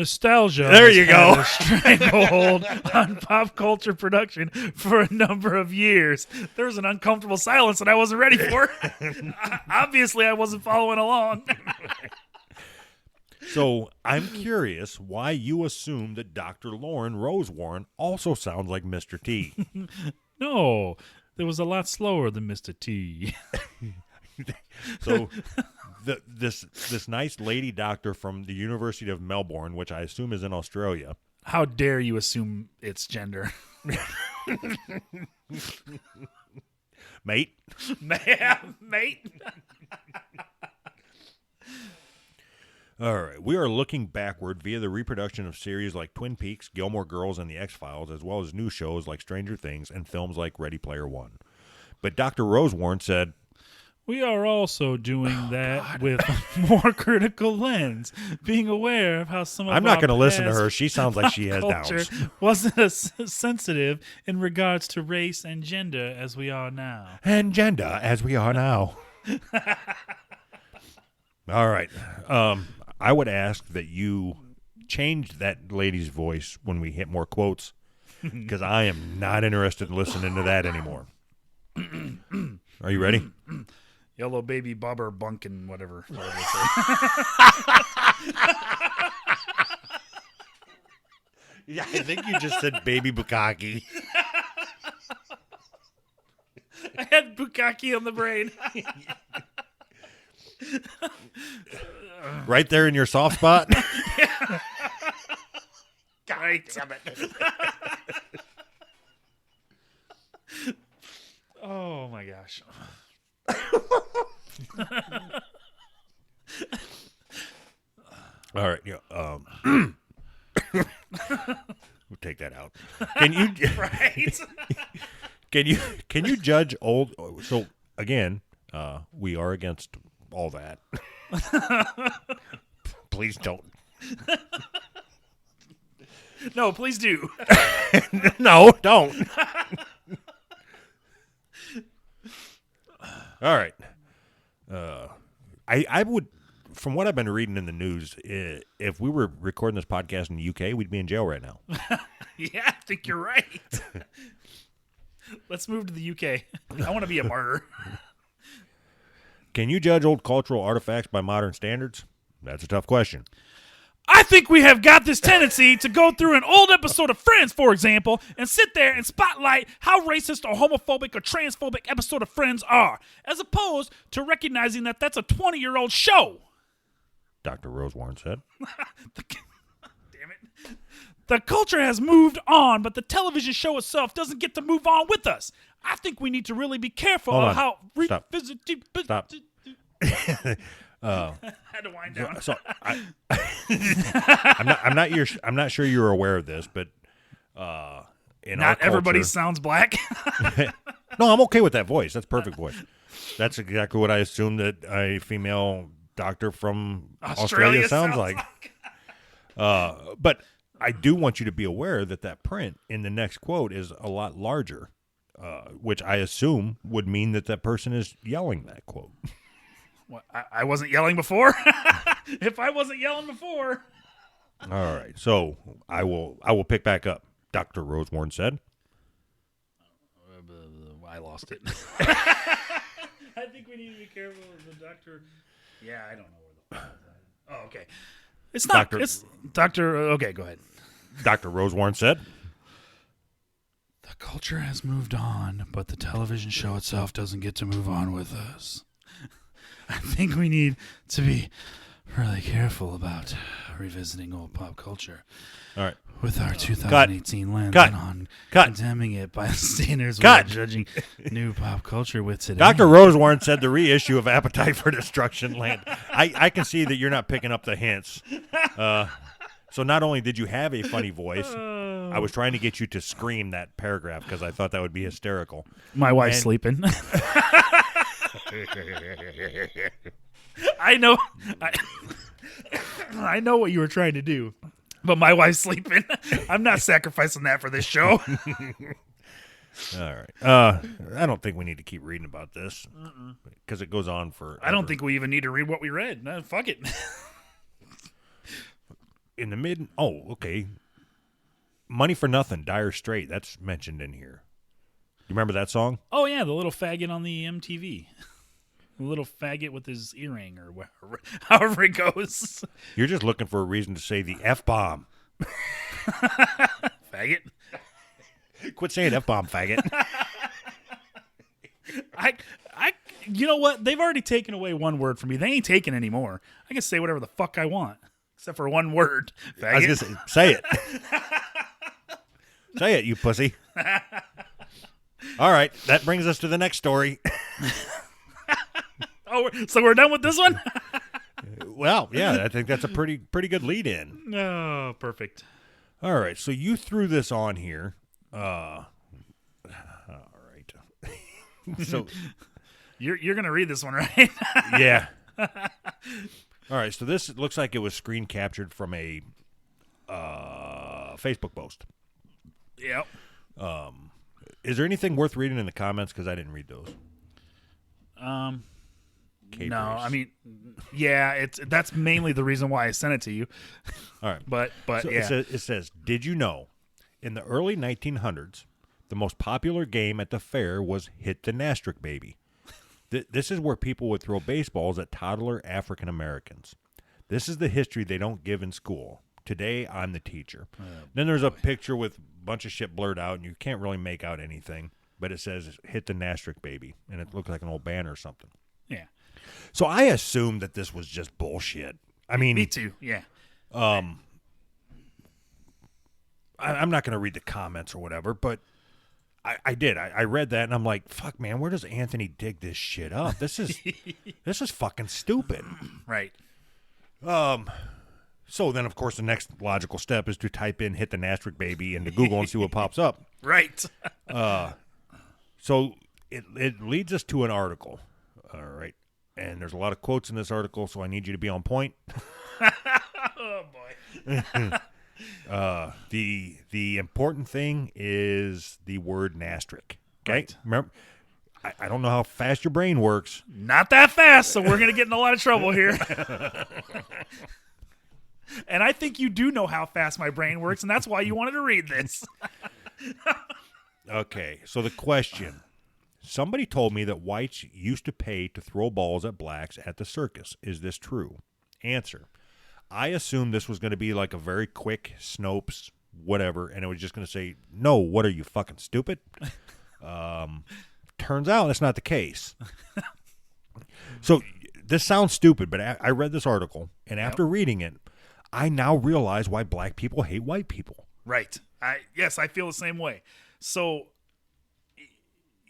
Nostalgia. There you go. Had a stranglehold on pop culture production for a number of years. There was an uncomfortable silence that I wasn't ready for. Obviously, I wasn't following along. So I'm curious why you assume that Dr. Lauren Rosewarren also sounds like Mr. T. No, it was a lot slower than Mr. T. So this nice lady doctor from the University of Melbourne, which I assume is in Australia. How dare you assume its gender? Mate. Mate. All right. We are looking backward via the reproduction of series like Twin Peaks, Gilmore Girls, and The X-Files, as well as new shows like Stranger Things and films like Ready Player One. But Dr. Rosewarren said, We are also doing that with a more critical lens, being aware of how some of I'm not our going to listen to past her. She sounds like she has culture downs. wasn't as sensitive in regards to race and gender as we are now. And gender as we are now. All right. I would ask that you change that lady's voice when we hit more quotes, because I am not interested in listening to that anymore. Are you ready? Yellow baby bobber bunkin' whatever. Yeah, I think you just said baby bukkake. I had bukkake on the brain. Right there in your soft spot? God damn it. Oh my gosh. All right. Yeah, we'll take that out. Can you Right? can you judge old? So again, we are against all that. Please don't. No, please do. No, don't. All right. I would, from what I've been reading in the news, if we were recording this podcast in the UK, we'd be in jail right now. Yeah, I think you're right. Let's move to the UK. I want to be a martyr. Can you judge old cultural artifacts by modern standards? That's a tough question. I think we have got this tendency to go through an old episode of Friends, for example, and sit there and spotlight how racist or homophobic or transphobic episode of Friends are, as opposed to recognizing that that's a 20-year-old show. Dr. Rosewarren said. Damn it. The culture has moved on, but the television show itself doesn't get to move on with us. I think we need to really be careful Hold of on. how... Stop. Stop. I had to wind down. So I'm not sure you're aware of this, but in our Not everybody culture- sounds black. No, I'm okay with that voice. That's perfect voice. That's exactly what I assume that a female doctor from Australia sounds like. But I do want you to be aware that print in the next quote is a lot larger, which I assume would mean that person is yelling that quote. What, I wasn't yelling before. If I wasn't yelling before. All right, so I will pick back up. Dr. Rosewarren said. I lost it. I think we need to be careful of the doctor. Yeah, I don't know where the fuck is that. Oh, okay. It's not. Doctor- It's Doctor. Okay, go ahead. Dr. Rosewarren said. The culture has moved on, but the television show itself doesn't get to move on with us. I think we need to be really careful about revisiting old pop culture. All right. With our 2018 lens Cut. and on Cut. condemning it by the standards Cut. we're judging new pop culture with today. Dr. Rosewarren said the reissue of Appetite for Destruction land. I can see that you're not picking up the hints. So not only did you have a funny voice, I was trying to get you to scream that paragraph because I thought that would be hysterical. My wife's And- sleeping. I know. I know what you were trying to do, but my wife's sleeping. I'm not sacrificing that for this show. All right. I don't think we need to keep reading about this because it goes on for. I don't think we even need to read what we read. No, fuck it. in the mid. Oh, okay. Money for Nothing, Dire Straits. That's mentioned in here. You remember that song? Oh yeah, the little faggot on the MTV. The little faggot with his earring or whatever, however it goes. You're just looking for a reason to say the F-bomb. Faggot. Quit saying F-bomb, faggot. You know what? They've already taken away one word from me. They ain't taking any more. I can say whatever the fuck I want, except for one word. Faggot. I was going to say it. Say it, you pussy. All right, that brings us to the next story. Oh, so we're done with this one? Well, yeah, I think that's a pretty good lead-in. No, perfect. All right, so you threw this on here. All right. So You're gonna read this one, right? yeah. All right, so this looks like it was screen captured from a Facebook post. Yep. Is there anything worth reading in the comments? Because I didn't read those. No, I mean, yeah, that's mainly the reason why I sent it to you. All right, but so yeah, it says, did you know, in the early 1900s, the most popular game at the fair was Hit the Nastric Baby. This is where people would throw baseballs at toddler African Americans. This is the history they don't give in school. Today, I'm the teacher. Then there's a picture with a bunch of shit blurred out, and you can't really make out anything. But it says, Hit the Nastric Baby, and it looks like an old banner or something. yeah. So I assumed that this was just bullshit. I mean, Me too. Yeah. I'm not going to read the comments or whatever, but I did. I read that, and I'm like, fuck, man, where does Anthony dig this shit up? This is fucking stupid. Right. So then, of course, the next logical step is to type in Hit the Nastric Baby into Google and see what pops up. Right. So it leads us to an article. All right. And there's a lot of quotes in this article, so I need you to be on point. Oh, boy. The important thing is the word Nastric. Okay? Right. Remember, I don't know how fast your brain works. Not that fast, so we're going to get in a lot of trouble here. And I think you do know how fast my brain works, and that's why you wanted to read this. Okay, so the question. Somebody told me that whites used to pay to throw balls at blacks at the circus. Is this true? Answer. I assumed this was going to be like a very quick Snopes, whatever, and it was just going to say, no, what are you, fucking stupid? Turns out that's not the case. So this sounds stupid, but I read this article, and after reading it, I now realize why black people hate white people. Right. Yes, I feel the same way. So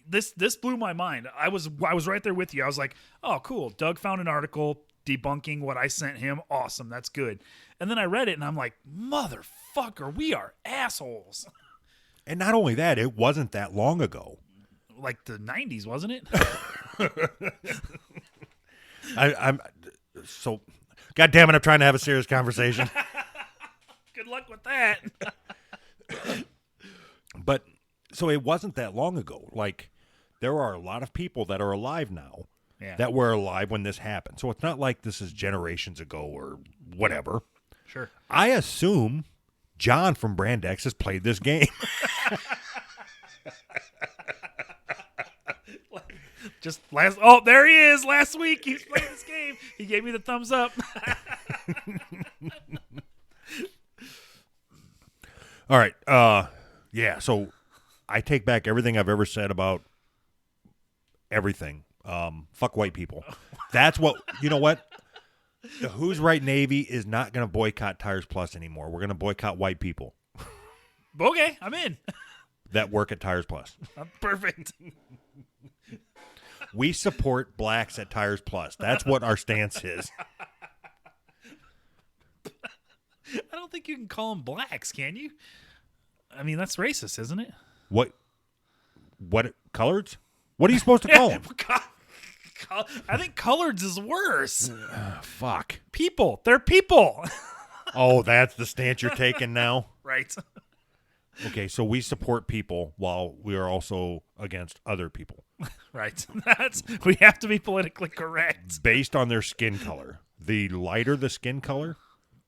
this blew my mind. I was right there with you. I was like, oh, cool. Doug found an article debunking what I sent him. Awesome. That's good. And then I read it, and I'm like, motherfucker, we are assholes. And not only that, it wasn't that long ago. Like the 90s, wasn't it? I'm so, God damn it, I'm trying to have a serious conversation. Good luck with that. But so it wasn't that long ago. Like, there are a lot of people that are alive now that were alive when this happened. So it's not like this is generations ago or whatever. Sure. I assume John from Brand X has played this game. Just there he is. Last week he was playing this game. He gave me the thumbs up. All right. Yeah, so I take back everything I've ever said about everything. Fuck white people. That's what, you know what? The Who's Right Navy is not going to boycott Tires Plus anymore. We're going to boycott white people Okay, I'm in. that work at Tires Plus. Perfect. We support blacks at Tires Plus. That's what our stance is. I don't think you can call them blacks, can you? I mean, that's racist, isn't it? What coloreds? What are you supposed to call them? I think coloreds is worse. Fuck. People. They're people. Oh, that's the stance you're taking now? Right. Okay, so we support people while we are also against other people. Right. We have to be politically correct. Based on their skin color. The lighter the skin color,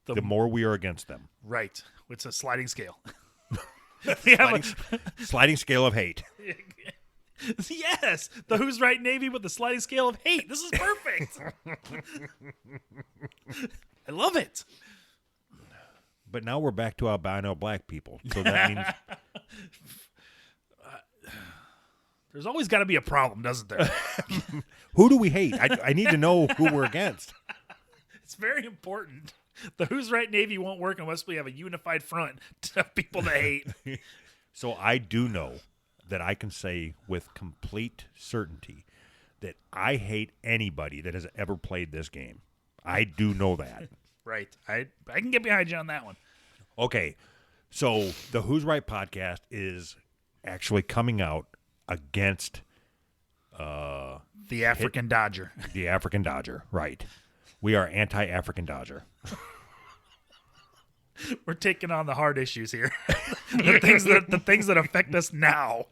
the more we are against them. Right. It's a sliding scale. Sliding scale of hate. Yes, the Who's Right Navy with the sliding scale of hate. This is perfect. I love it. But now we're back to albino black people. So that means there's always got to be a problem, doesn't there? who do we hate? I need to know who we're against. It's very important. The Who's Right Navy won't work unless we have a unified front of people to hate. So I do know that I can say with complete certainty that I hate anybody that has ever played this game. I do know that. Right. I can get behind you on that one. Okay. So the Who's Right podcast is actually coming out against the African Dodger. The African Dodger, right. We are anti-African Dodger. We're taking on the hard issues here. the things that affect us now.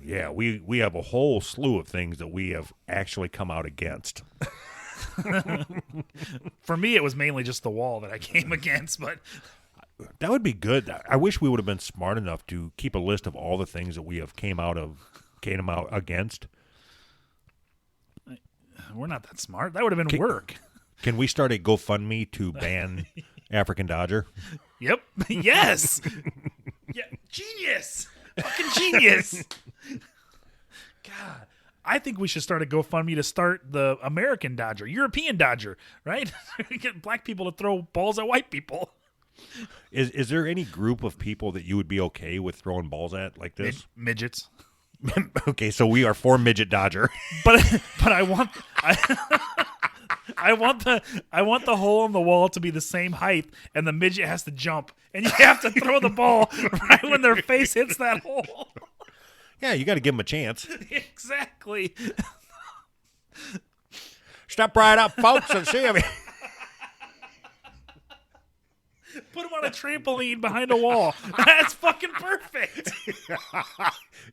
Yeah, we have a whole slew of things that we have actually come out against. For me, it was mainly just the wall that I came against, but that would be good. I wish we would have been smart enough to keep a list of all the things that we have came out against. We're not that smart. That would have been work. Can we start a GoFundMe to ban African Dodger? Yep. Yes. Yeah. Genius. Fucking genius. God. I think we should start a GoFundMe to start the American Dodger, European Dodger, right? Get black people to throw balls at white people. Is there any group of people that you would be okay with throwing balls at like this? Midgets. Okay, so we are for Midget Dodger. But I want I want the hole in the wall to be the same height, and the midget has to jump, and you have to throw the ball right when their face hits that hole. Yeah, you got to give them a chance. Exactly. Step right up, folks, and see me. Put them on a trampoline behind a wall. That's fucking perfect.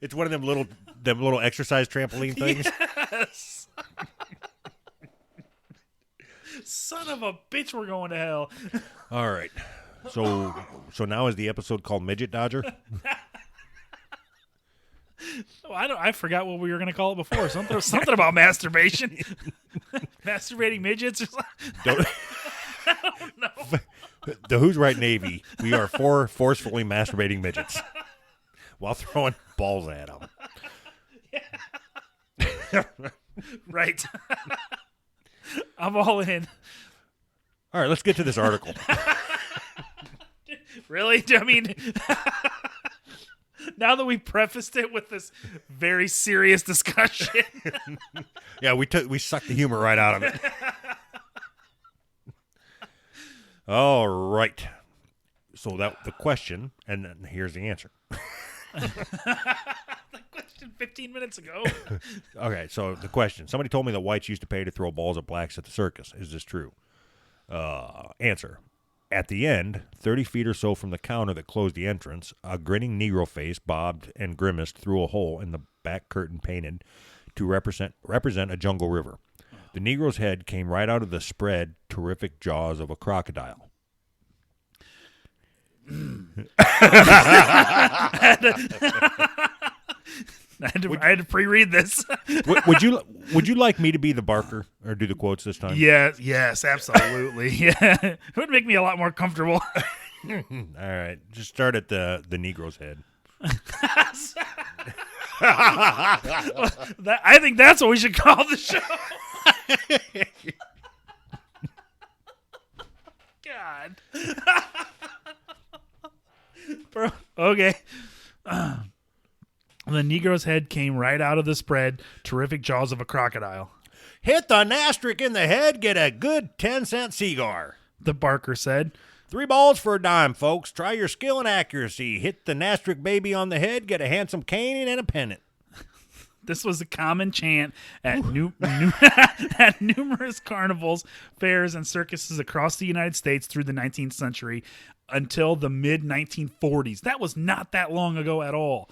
It's one of them little exercise trampoline things. Yes. Son of a bitch, we're going to hell. All right. So now is the episode called Midget Dodger? Oh, I forgot what we were going to call it before. Something about masturbation. Masturbating midgets or something. I don't know. The Who's Right Navy, we are for forcefully masturbating midgets while throwing balls at them. Yeah. Right. I'm all in. All right, let's get to this article. Really? I mean, now that we prefaced it with this very serious discussion. Yeah, we sucked the humor right out of it. All right. So that the question, and then here's the answer. The question 15 minutes ago. Okay, so the question. Somebody told me that whites used to pay to throw balls at blacks at the circus. Is this true? Answer. At the end, 30 feet or so from the counter that closed the entrance, a grinning Negro face bobbed and grimaced through a hole in the back curtain painted to represent a jungle river. The Negro's head came right out of the spread, terrific jaws of a crocodile. I had to pre-read this. Would you like me to be the barker or do the quotes this time? Yes, absolutely. Yeah, it would make me a lot more comfortable. All right, just start at the Negro's head. I think that's what we should call the show. God. Bro, okay. The Negro's head came right out of the spread. Terrific jaws of a crocodile. Hit the nastric in the head, get a good 10-cent cigar. The barker said. 3 balls for a dime, folks. Try your skill and accuracy. Hit the nastric baby on the head, get a handsome cane and a pennant. This was a common chant at at numerous carnivals, fairs, and circuses across the United States through the 19th century until the mid-1940s. That was not that long ago at all.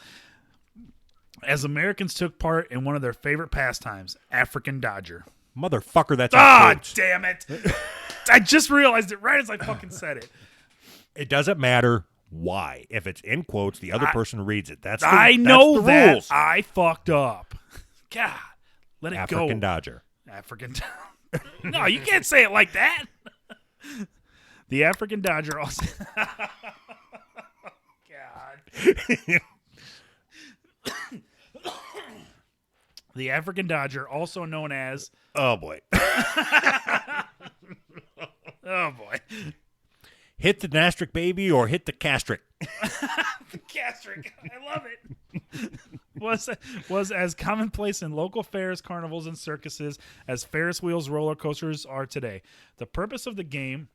As Americans took part in one of their favorite pastimes, African Dodger. Motherfucker, that's Ah, quotes. damn it. I just realized it right as I fucking said it. It doesn't matter why. If it's in quotes, the other person reads it. I know that's the that. rules. I fucked up. God, let it African go. Dodger. African. No, you can't say it like that. The African Dodger also. God. The African Dodger, also known as. Oh boy. Oh boy. Hit the gastric baby or hit the castric. Gastric. I love it. Was as commonplace in local fairs, carnivals, and circuses as Ferris wheels, roller coasters are today. The purpose of the game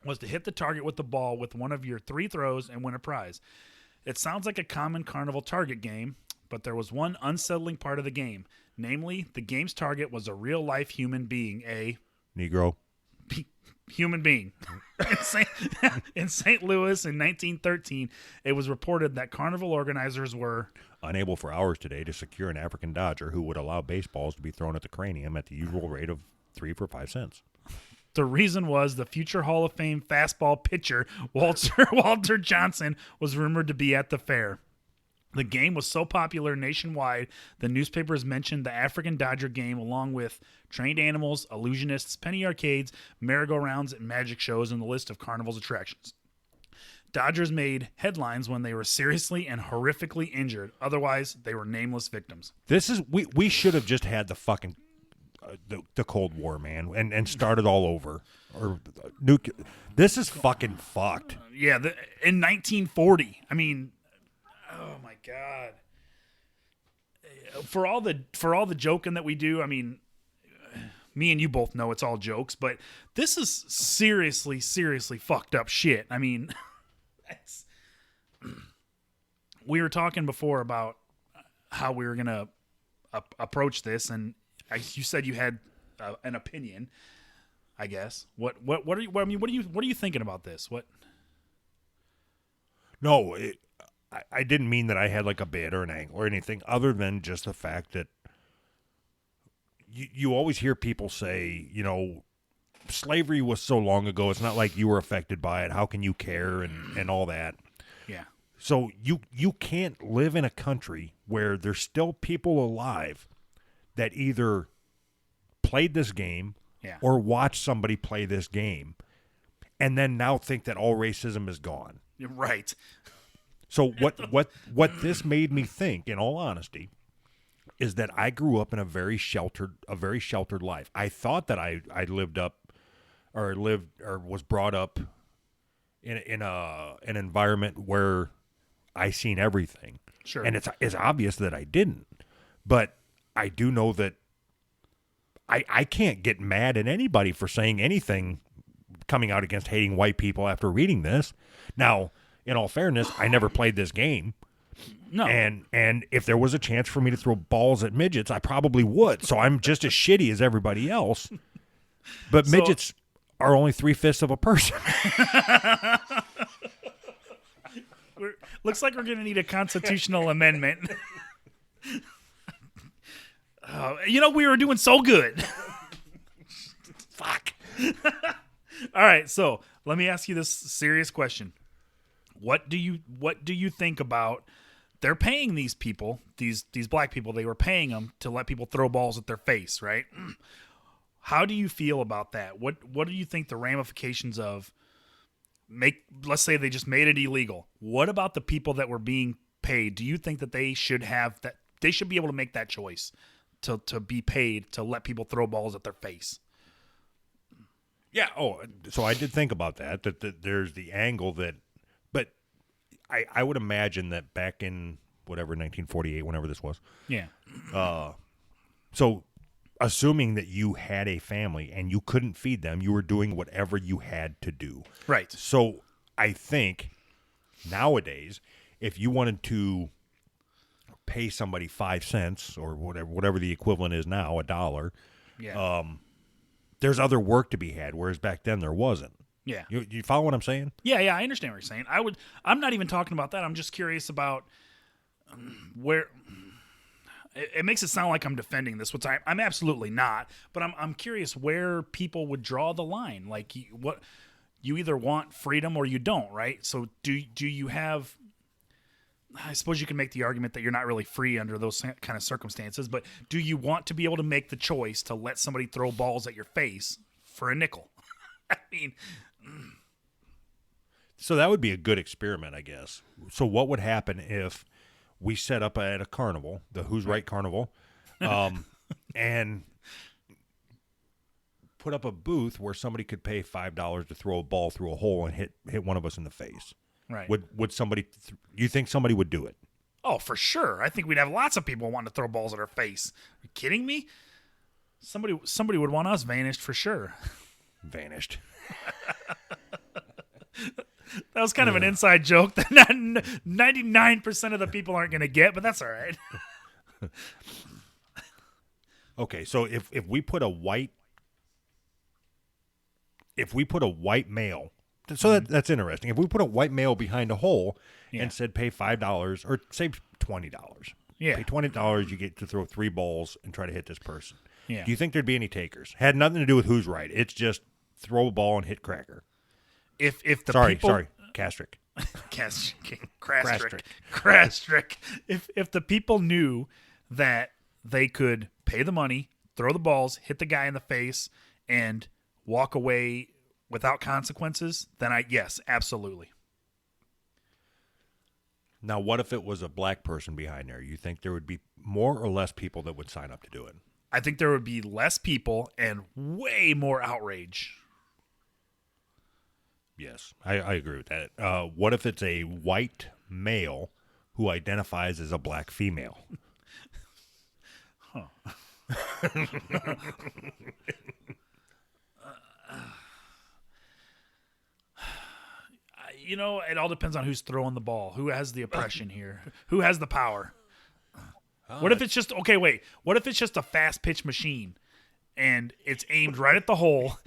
was to hit the target with the ball with one of your 3 throws and win a prize. It sounds like a common carnival target game, but there was one unsettling part of the game. Namely, the game's target was a real-life human being, a Negro. human being. In St. Louis in 1913, it was reported that carnival organizers were unable for hours today to secure an African Dodger who would allow baseballs to be thrown at the cranium at the usual rate of 3 for 5 cents. The reason was the future Hall of Fame fastball pitcher Walter Johnson was rumored to be at the fair. The game was so popular nationwide, the newspapers mentioned the African Dodger game along with trained animals, illusionists, penny arcades, merry-go-rounds, and magic shows in the list of carnival's attractions. Dodgers made headlines when they were seriously and horrifically injured. Otherwise, they were nameless victims. This is we should have just had the fucking the Cold War, man, and started all over. Or this is fucking fucked. Yeah, in 1940. I mean, oh my God. For all the joking that we do, I mean, me and you both know it's all jokes, but this is seriously fucked up shit. I mean, we were talking before about how we were gonna approach this, and you said you had an opinion. I guess. What are you? I mean, what are you thinking about this? What? No, I didn't mean that I had like a bid or an angle or anything other than just the fact that you always hear people say, you know, slavery was so long ago. It's not like you were affected by it. How can you care and all that? Yeah. So you can't live in a country where there's still people alive that either played this game or watched somebody play this game and then now think that all racism is gone. Right. So what this made me think, in all honesty, is that I grew up in a very sheltered life. I thought that I lived or was brought up in an environment where I seen everything. Sure. And it's obvious that I didn't. But I do know that I can't get mad at anybody for saying anything coming out against hating white people after reading this. Now, in all fairness, I never played this game. No. And if there was a chance for me to throw balls at midgets, I probably would. So I'm just as shitty as everybody else. But midgets are only 3/5 of a person. Looks like we're going to need a constitutional amendment. We were doing so good. Fuck. All right, so let me ask you this serious question. What do you think about they're paying these people, these black people, they were paying them to let people throw balls at their face, right? How do you feel about that? What do you think the ramifications of let's say they just made it illegal. What about the people that were being paid? Do you think that they should have that they should be able to make that choice to be paid to let people throw balls at their face? Yeah. Oh, so I did think about that there's the angle that, but I would imagine that back in whatever, 1948, whenever this was. Yeah. So assuming that you had a family and you couldn't feed them, you were doing whatever you had to do. Right. So I think nowadays, if you wanted to pay somebody 5 cents or whatever the equivalent is now, $1, yeah. There's other work to be had, whereas back then there wasn't. Yeah. You follow what I'm saying? Yeah, I understand what you're saying. I'm not even talking about that. I'm just curious about where It makes it sound like I'm defending this, which I'm absolutely not. But I'm curious where people would draw the line. Like, what you either want freedom or you don't, right? So do you have? I suppose you can make the argument that you're not really free under those kind of circumstances. But do you want to be able to make the choice to let somebody throw balls at your face for a nickel? I mean. So that would be a good experiment, I guess. So what would happen if we set up at a carnival, the Who's Right Carnival, and put up a booth where somebody could pay $5 to throw a ball through a hole and hit one of us in the face? Right. Would somebody? You think somebody would do it? Oh, for sure. I think we'd have lots of people wanting to throw balls at our face. Are you kidding me? Somebody would want us vanished for sure. Vanished. That was kind of an inside joke that 99% of the people aren't going to get, but that's all right. Okay, so if we put a white male, so that's interesting. If we put a white male behind a hole and said pay $5 or say $20, pay $20, you get to throw 3 balls and try to hit this person. Yeah. Do you think there'd be any takers? Had nothing to do with who's right. It's just throw a ball and hit cracker. If the Sorry, Castrick. Crastrick. If the people knew that they could pay the money, throw the balls, hit the guy in the face, and walk away without consequences, then yes, absolutely. Now, what if it was a black person behind there? You think there would be more or less people that would sign up to do it? I think there would be less people and way more outrage. Yes, I agree with that. What if it's a white male who identifies as a black female? Huh. It all depends on who's throwing the ball. Who has the oppression here? Who has the power? What if it's just what if it's just a fast pitch machine and it's aimed right at the hole,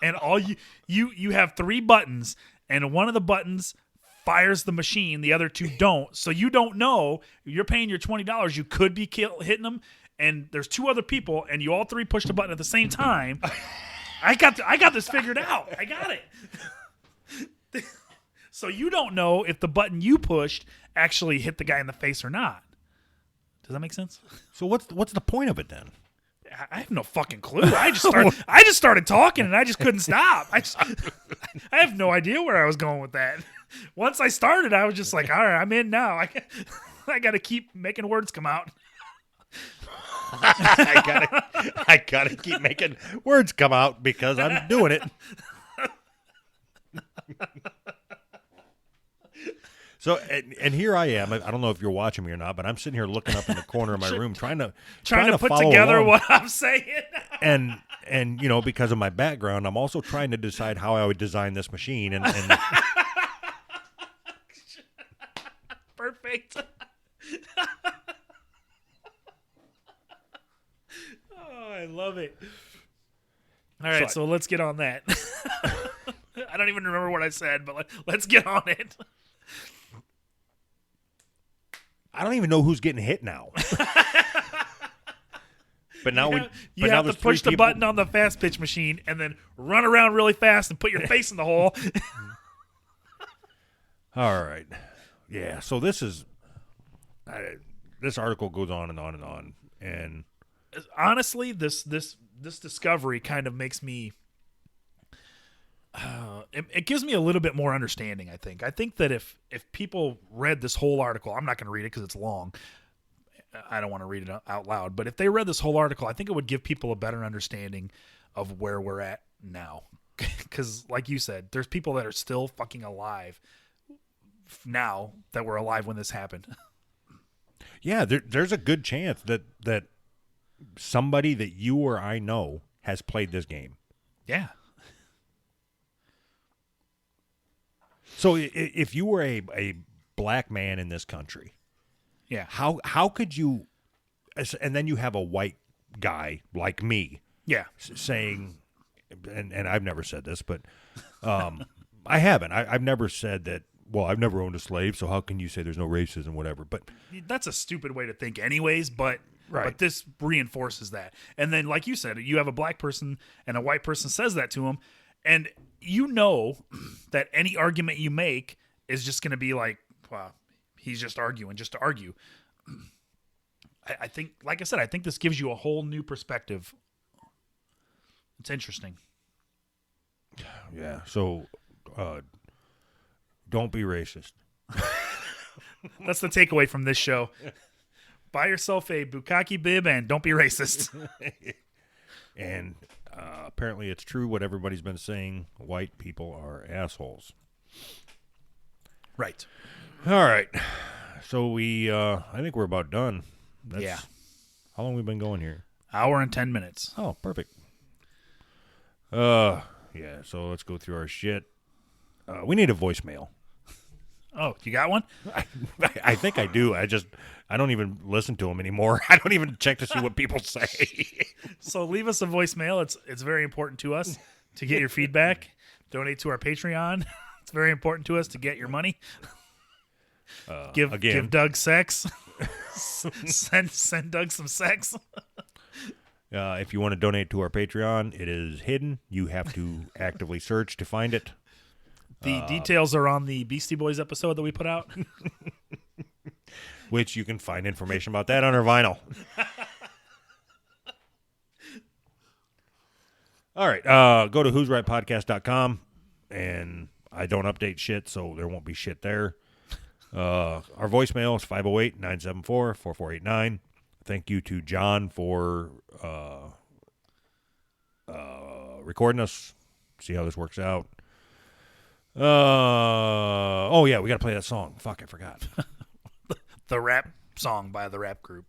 and all you have 3 buttons, and one of the buttons fires the machine, the other 2 don't. So you don't know. You're paying your $20. You could be hitting them, and there's 2 other people, and you all 3 push the button at the same time. I got this figured out. I got it. So you don't know if the button you pushed actually hit the guy in the face or not. Does that make sense? So what's the point of it then? I have no fucking clue. I just started talking and I just couldn't stop. I have no idea where I was going with that. Once I started, I was just like, all right, I'm in now. I got to keep making words come out. I gotta keep making words come out because I'm doing it. So, and here I am. I don't know if you're watching me or not, but I'm sitting here looking up in the corner of my room trying to put follow together along. what I'm saying. and because of my background, I'm also trying to decide how I would design this machine. And Perfect. Oh, I love it. All right, so let's get on that. I don't even remember what I said, but let's get on it. I don't even know who's getting hit now. But now you have to push the button on the fast pitch machine and then run around really fast and put your face in the hole. All right. Yeah. So this article goes on and on and on, and honestly, this discovery kind of makes me. It gives me a little bit more understanding, I think. I think that if people read this whole article, I'm not going to read it because it's long. I don't want to read it out loud. But if they read this whole article, I think it would give people a better understanding of where we're at now. Because, like you said, there's people that are still fucking alive now that were alive when this happened. Yeah, there's a good chance that somebody that you or I know has played this game. Yeah. So if you were a black man in this country, yeah, how could you, and then you have a white guy like me, yeah, saying, and I've never said this, but I haven't. I've never said that. Well, I've never owned a slave, so how can you say there's no racism, whatever? But that's a stupid way to think, anyways. But Right. But this reinforces that. And then, like you said, you have a black person and a white person says that to him, and you know that any argument you make is just going to be like, wow, he's just arguing just to argue. I think, like I said, I think this gives you a whole new perspective. It's interesting. Yeah. So, don't be racist. That's the takeaway from this show. Buy yourself a bukkake bib and don't be racist. And apparently it's true what everybody's been saying. White people are assholes. Right. All right. So I think we're about done. Yeah. How long we been going here? Hour and 10 minutes. Oh, perfect. Yeah, so let's go through our shit. We need a voicemail. Oh, you got one? I think I do. I don't even listen to them anymore. I don't even check to see what people say. So leave us a voicemail. It's very important to us to get your feedback. Donate to our Patreon. It's very important to us to get your money. Give Doug sex. send Doug some sex. If you want to donate to our Patreon, it is hidden. You have to actively search to find it. The details are on the Beastie Boys episode that we put out. Which you can find information about that on our vinyl. All right. Go to who'srightpodcast.com, and I don't update shit, so there won't be shit there. Our voicemail is 508-974-4489. Thank you to John for recording us. See how this works out. Oh yeah, we got to play that song. Fuck, I forgot. The rap song by the rap group.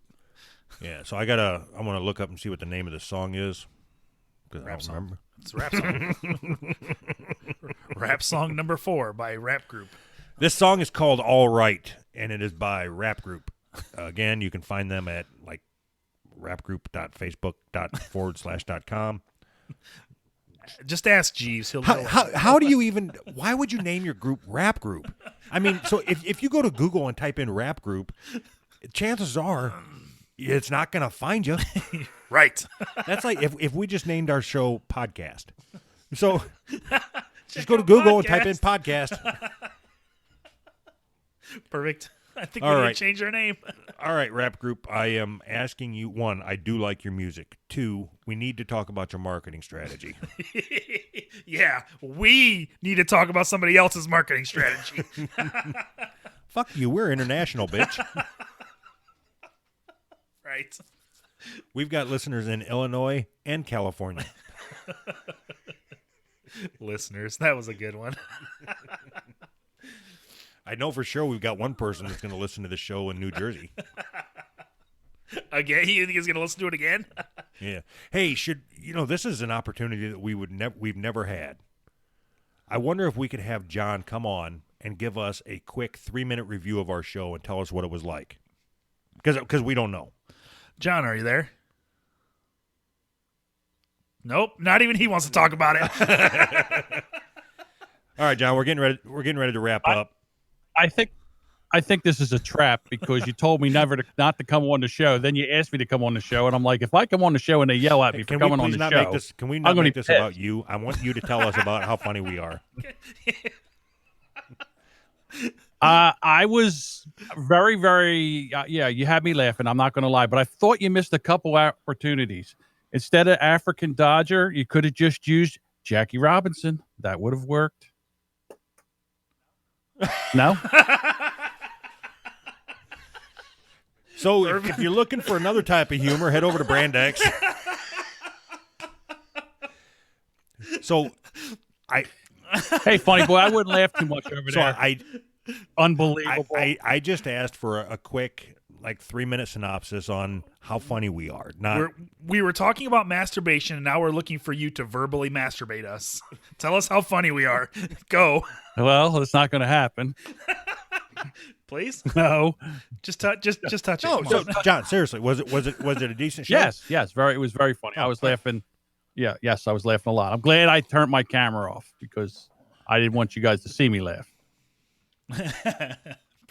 Yeah, so I want to look up and see what the name of the song is. Rap song. Remember. It's a rap song. Rap song number 4 by Rap Group. This song is called All Right, and it is by Rap Group. Again, you can find them at like rapgroup.facebook.com. Just ask Jeeves. He'll know. How do you even? Why would you name your group Rap Group? I mean, so if you go to Google and type in Rap Group, chances are it's not going to find you. Right. That's like if we just named our show Podcast. So just go to Google and type in Podcast. Perfect. I think All we need right. to change our name. All right, Rap Group, I am asking you, 1, I do like your music. 2, we need to talk about your marketing strategy. Yeah, we need to talk about somebody else's marketing strategy. Fuck you, we're international, bitch. Right. We've got listeners in Illinois and California. Listeners, that was a good one. I know for sure we've got one person that's going to listen to the show in New Jersey. Again? You think he's going to listen to it again? Yeah. Hey, this is an opportunity that we've never had. I wonder if we could have John come on and give us a quick 3-minute review of our show and tell us what it was like. Because we don't know. John, are you there? Nope, not even he wants to talk about it. All right, John, we're getting ready to wrap up. I think this is a trap because you told me not to come on the show. Then you asked me to come on the show, and I'm like, if I come on the show and they yell at me for coming on the show, can we not make this about you? I want you to tell us about how funny we are. I was very, very, you had me laughing. I'm not going to lie, but I thought you missed a couple opportunities. Instead of African Dodger, you could have just used Jackie Robinson. That would have worked. No? So if you're looking for another type of humor, head over to Brand X. So Hey, funny boy, I wouldn't laugh too much over there. Unbelievable. I just asked for a quick 3-minute synopsis on how funny we are. We were talking about masturbation, and now we're looking for you to verbally masturbate us. Tell us how funny we are. Go. Well, it's not going to happen. Please? No. Just touch it. No, so John, seriously, was it a decent show? Yes, it was very funny. I was laughing. Yes, I was laughing a lot. I'm glad I turned my camera off because I didn't want you guys to see me laugh. Perfect.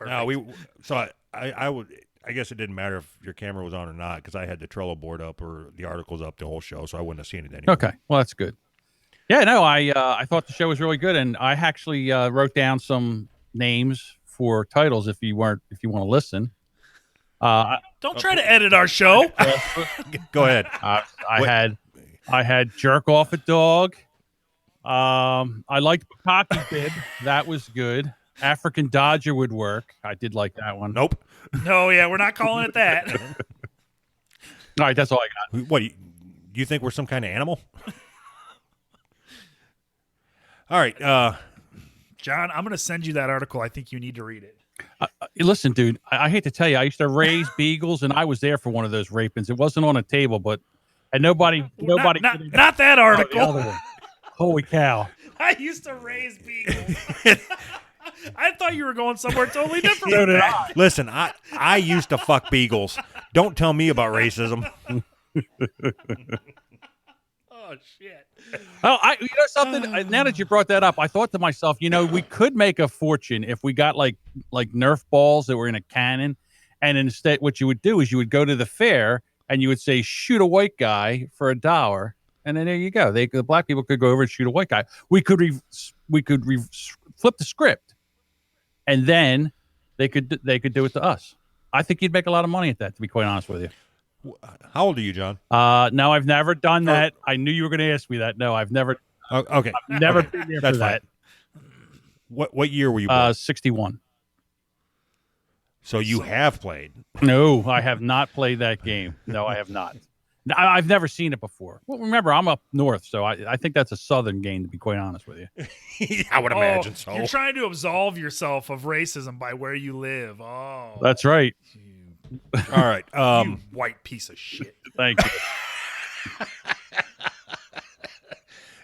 No, I guess it didn't matter if your camera was on or not because I had the Trello board up or the articles up the whole show, so I wouldn't have seen it anyway. Okay, well that's good. Yeah, no, I thought the show was really good, and I actually wrote down some names for titles if you want to listen. Don't try to edit our show. Go ahead. I had Jerk Off a Dog. I liked Bukkake Bib. That was good. African Dodger would work. I did like that one. Nope. No, yeah, we're not calling it that. All right, that's all I got. What, you think we're some kind of animal? All right. John, I'm going to send you that article. I think you need to read it. Listen, dude, I hate to tell you, I used to raise beagles, and I was there for one of those rapings. It wasn't on a table, and nobody. Not that article. Oh, the other one. Holy cow! I used to raise beagles. I thought you were going somewhere totally different. So did I. Listen, I used to fuck beagles. Don't tell me about racism. Oh shit! Oh, you know something? Now that you brought that up, I thought to myself, we could make a fortune if we got like Nerf balls that were in a cannon, and instead, what you would do is you would go to the fair and you would say, "Shoot a white guy for $1," and then there you go. The black people could go over and shoot a white guy. We could flip the script, and then they could do it to us. I think you'd make a lot of money at that. To be quite honest with you. How old are you, John? No, I've never done that. I knew you were going to ask me that. No, I've never. Okay. I've never been there for that. What year were you born? 61. So you have played. No, I have not played that game. No, I have not. I've never seen it before. Well, remember, I'm up north, so I think that's a southern game, to be quite honest with you. I would imagine so. You're trying to absolve yourself of racism by where you live. Oh, that's right. All right. You white piece of shit. Thank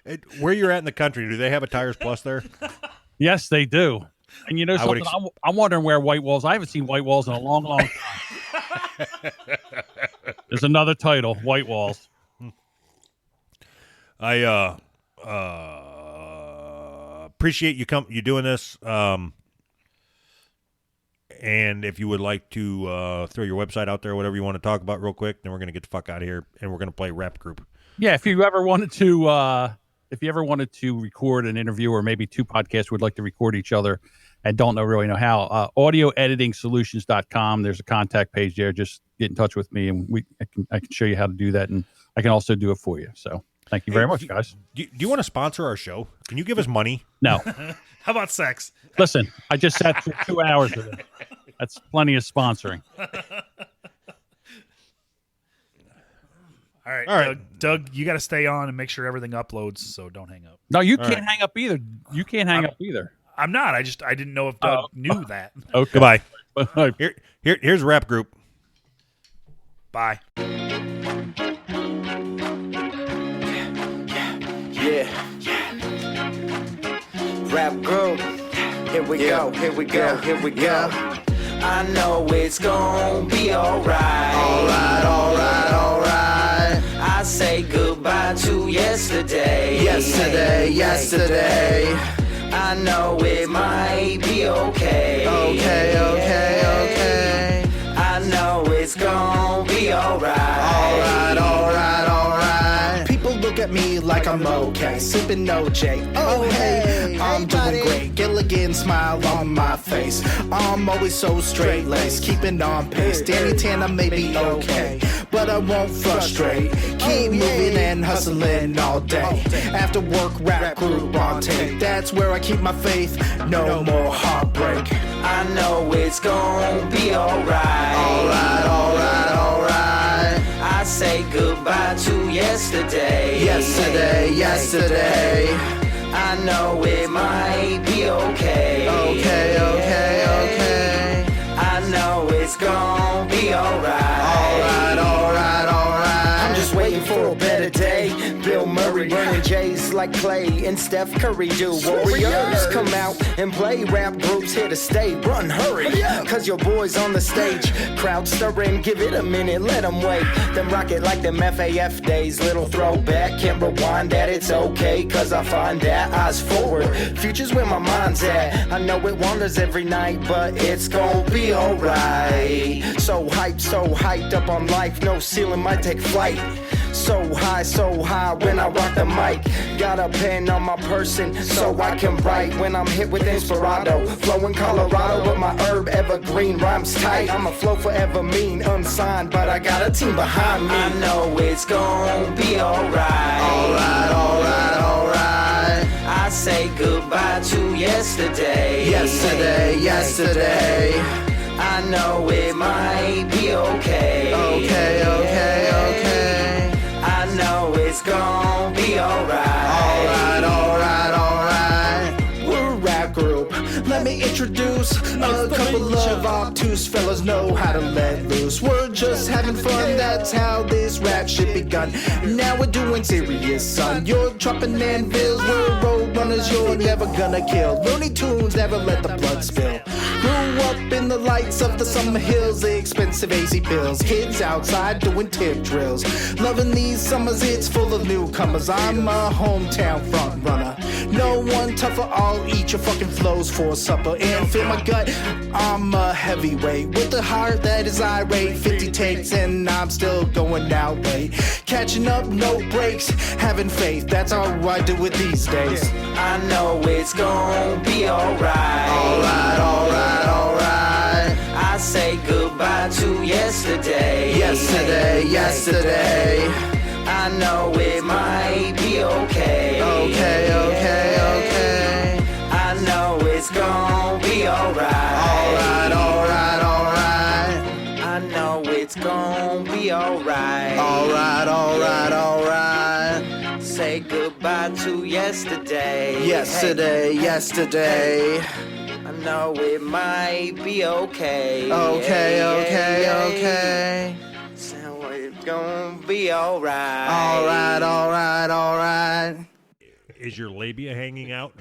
you. Where you're at in the country, do they have a Tires Plus there? Yes, they do. And you know something? I'm wondering where white walls. I haven't seen white walls in a long, long time. There's another title, White Walls. I appreciate you doing this. And if you would like to throw your website out there, whatever you want to talk about real quick, then we're going to get the fuck out of here and we're going to play Rap Group. Yeah, if you ever wanted to record an interview, or maybe two podcasts would like to record each other and don't really know how, audioeditingsolutions.com. There's a contact page there. Just get in touch with me, and I can show you how to do that, and I can also do it for you. So thank you very much, guys. Do you want to sponsor our show? Can you give us money? No. How about sex? Listen, I just sat through 2 hours of it. That's plenty of sponsoring. All right. Doug, you got to stay on and make sure everything uploads, so don't hang up. No, you can't hang up either. You can't hang up either. I'm not. I didn't know if Doug knew that. Okay. Goodbye. Here's Rap Group. Bye. Yeah. Rap Group. Here we go. Here we go. Here we go. I know it's gonna be alright. Alright. I say goodbye to yesterday. Yesterday. I know it might be okay. Okay. I know it's gonna be alright. Alright. People look at me like I'm okay, sipping OJ. Oh hey, I'm doing great. Gilligan smile on my face. I'm always so straight laced, keeping on pace. Danny Tanner may be okay, but I won't frustrate. Keep moving and hustling all day. After work, Rap Group on tape. That's where I keep my faith. No more heartbreak. I know it's gonna be alright. Alright. I say goodbye to yesterday. Yesterday. I know it might be okay. Okay. I know it's gonna be alright. Alright. I'm just waiting waiting for a better day. Bill Murray burning J's like Clay and Steph Curry do. Warriors come out and play. Rap groups here to stay. Run, hurry, cause your boy's on the stage. Crowd stirring, give it a minute, let them wait. Them rock it like them FAF days. Little throwback, can't rewind that, it's okay. Cause I find that eyes forward, future's where my mind's at. I know it wanders every night, but it's gonna be alright. So hyped up on life. No ceiling, might take flight. So high when I rock the mic. Got a pen on my person so I can write when I'm hit with inspirado. Flow in Colorado, but my herb evergreen rhymes tight. I'm a flow forever mean, unsigned, but I got a team behind me. I know it's gonna be alright. Alright. I say goodbye to yesterday. Yesterday. I know it might be okay. Okay. I know it's gonna be alright. Alright. We're a rap group. Let me introduce a couple of obtuse fellas know how to let loose. We're just having fun, that's how this rap shit begun. Now we're doing serious, son. You're dropping anvils, we're road runners, you're never gonna kill. Looney Tunes never let the blood spill. Grew up in the lights of the summer hills, the expensive AC bills. Kids outside doing tip drills. Loving these summers, it's full of newcomers. I'm a hometown front runner. No one tougher, I'll eat your fucking flows for supper. And fill my gut, I'm a heavyweight. With a heart that is irate, 50 takes and I'm still going out late. Catching up, no breaks, having faith, that's all I do with these days. I know it's gonna be alright. Alright. I say goodbye to yesterday. Yesterday. I know it might be okay. Okay. I know it's gonna be alright. I know it's gonna be alright. Alright. Say goodbye to yesterday. Yesterday. I know it might be okay. Okay. So it's gonna be alright. Alright. Is your labia hanging out?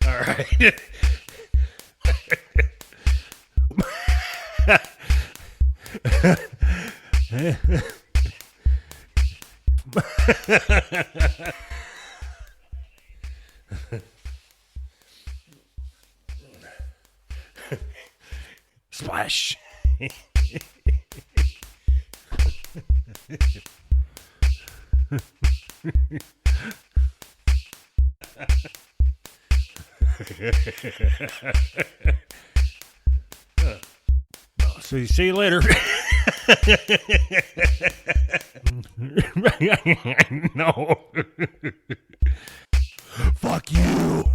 All right. Splash. So see you later. No. Fuck you.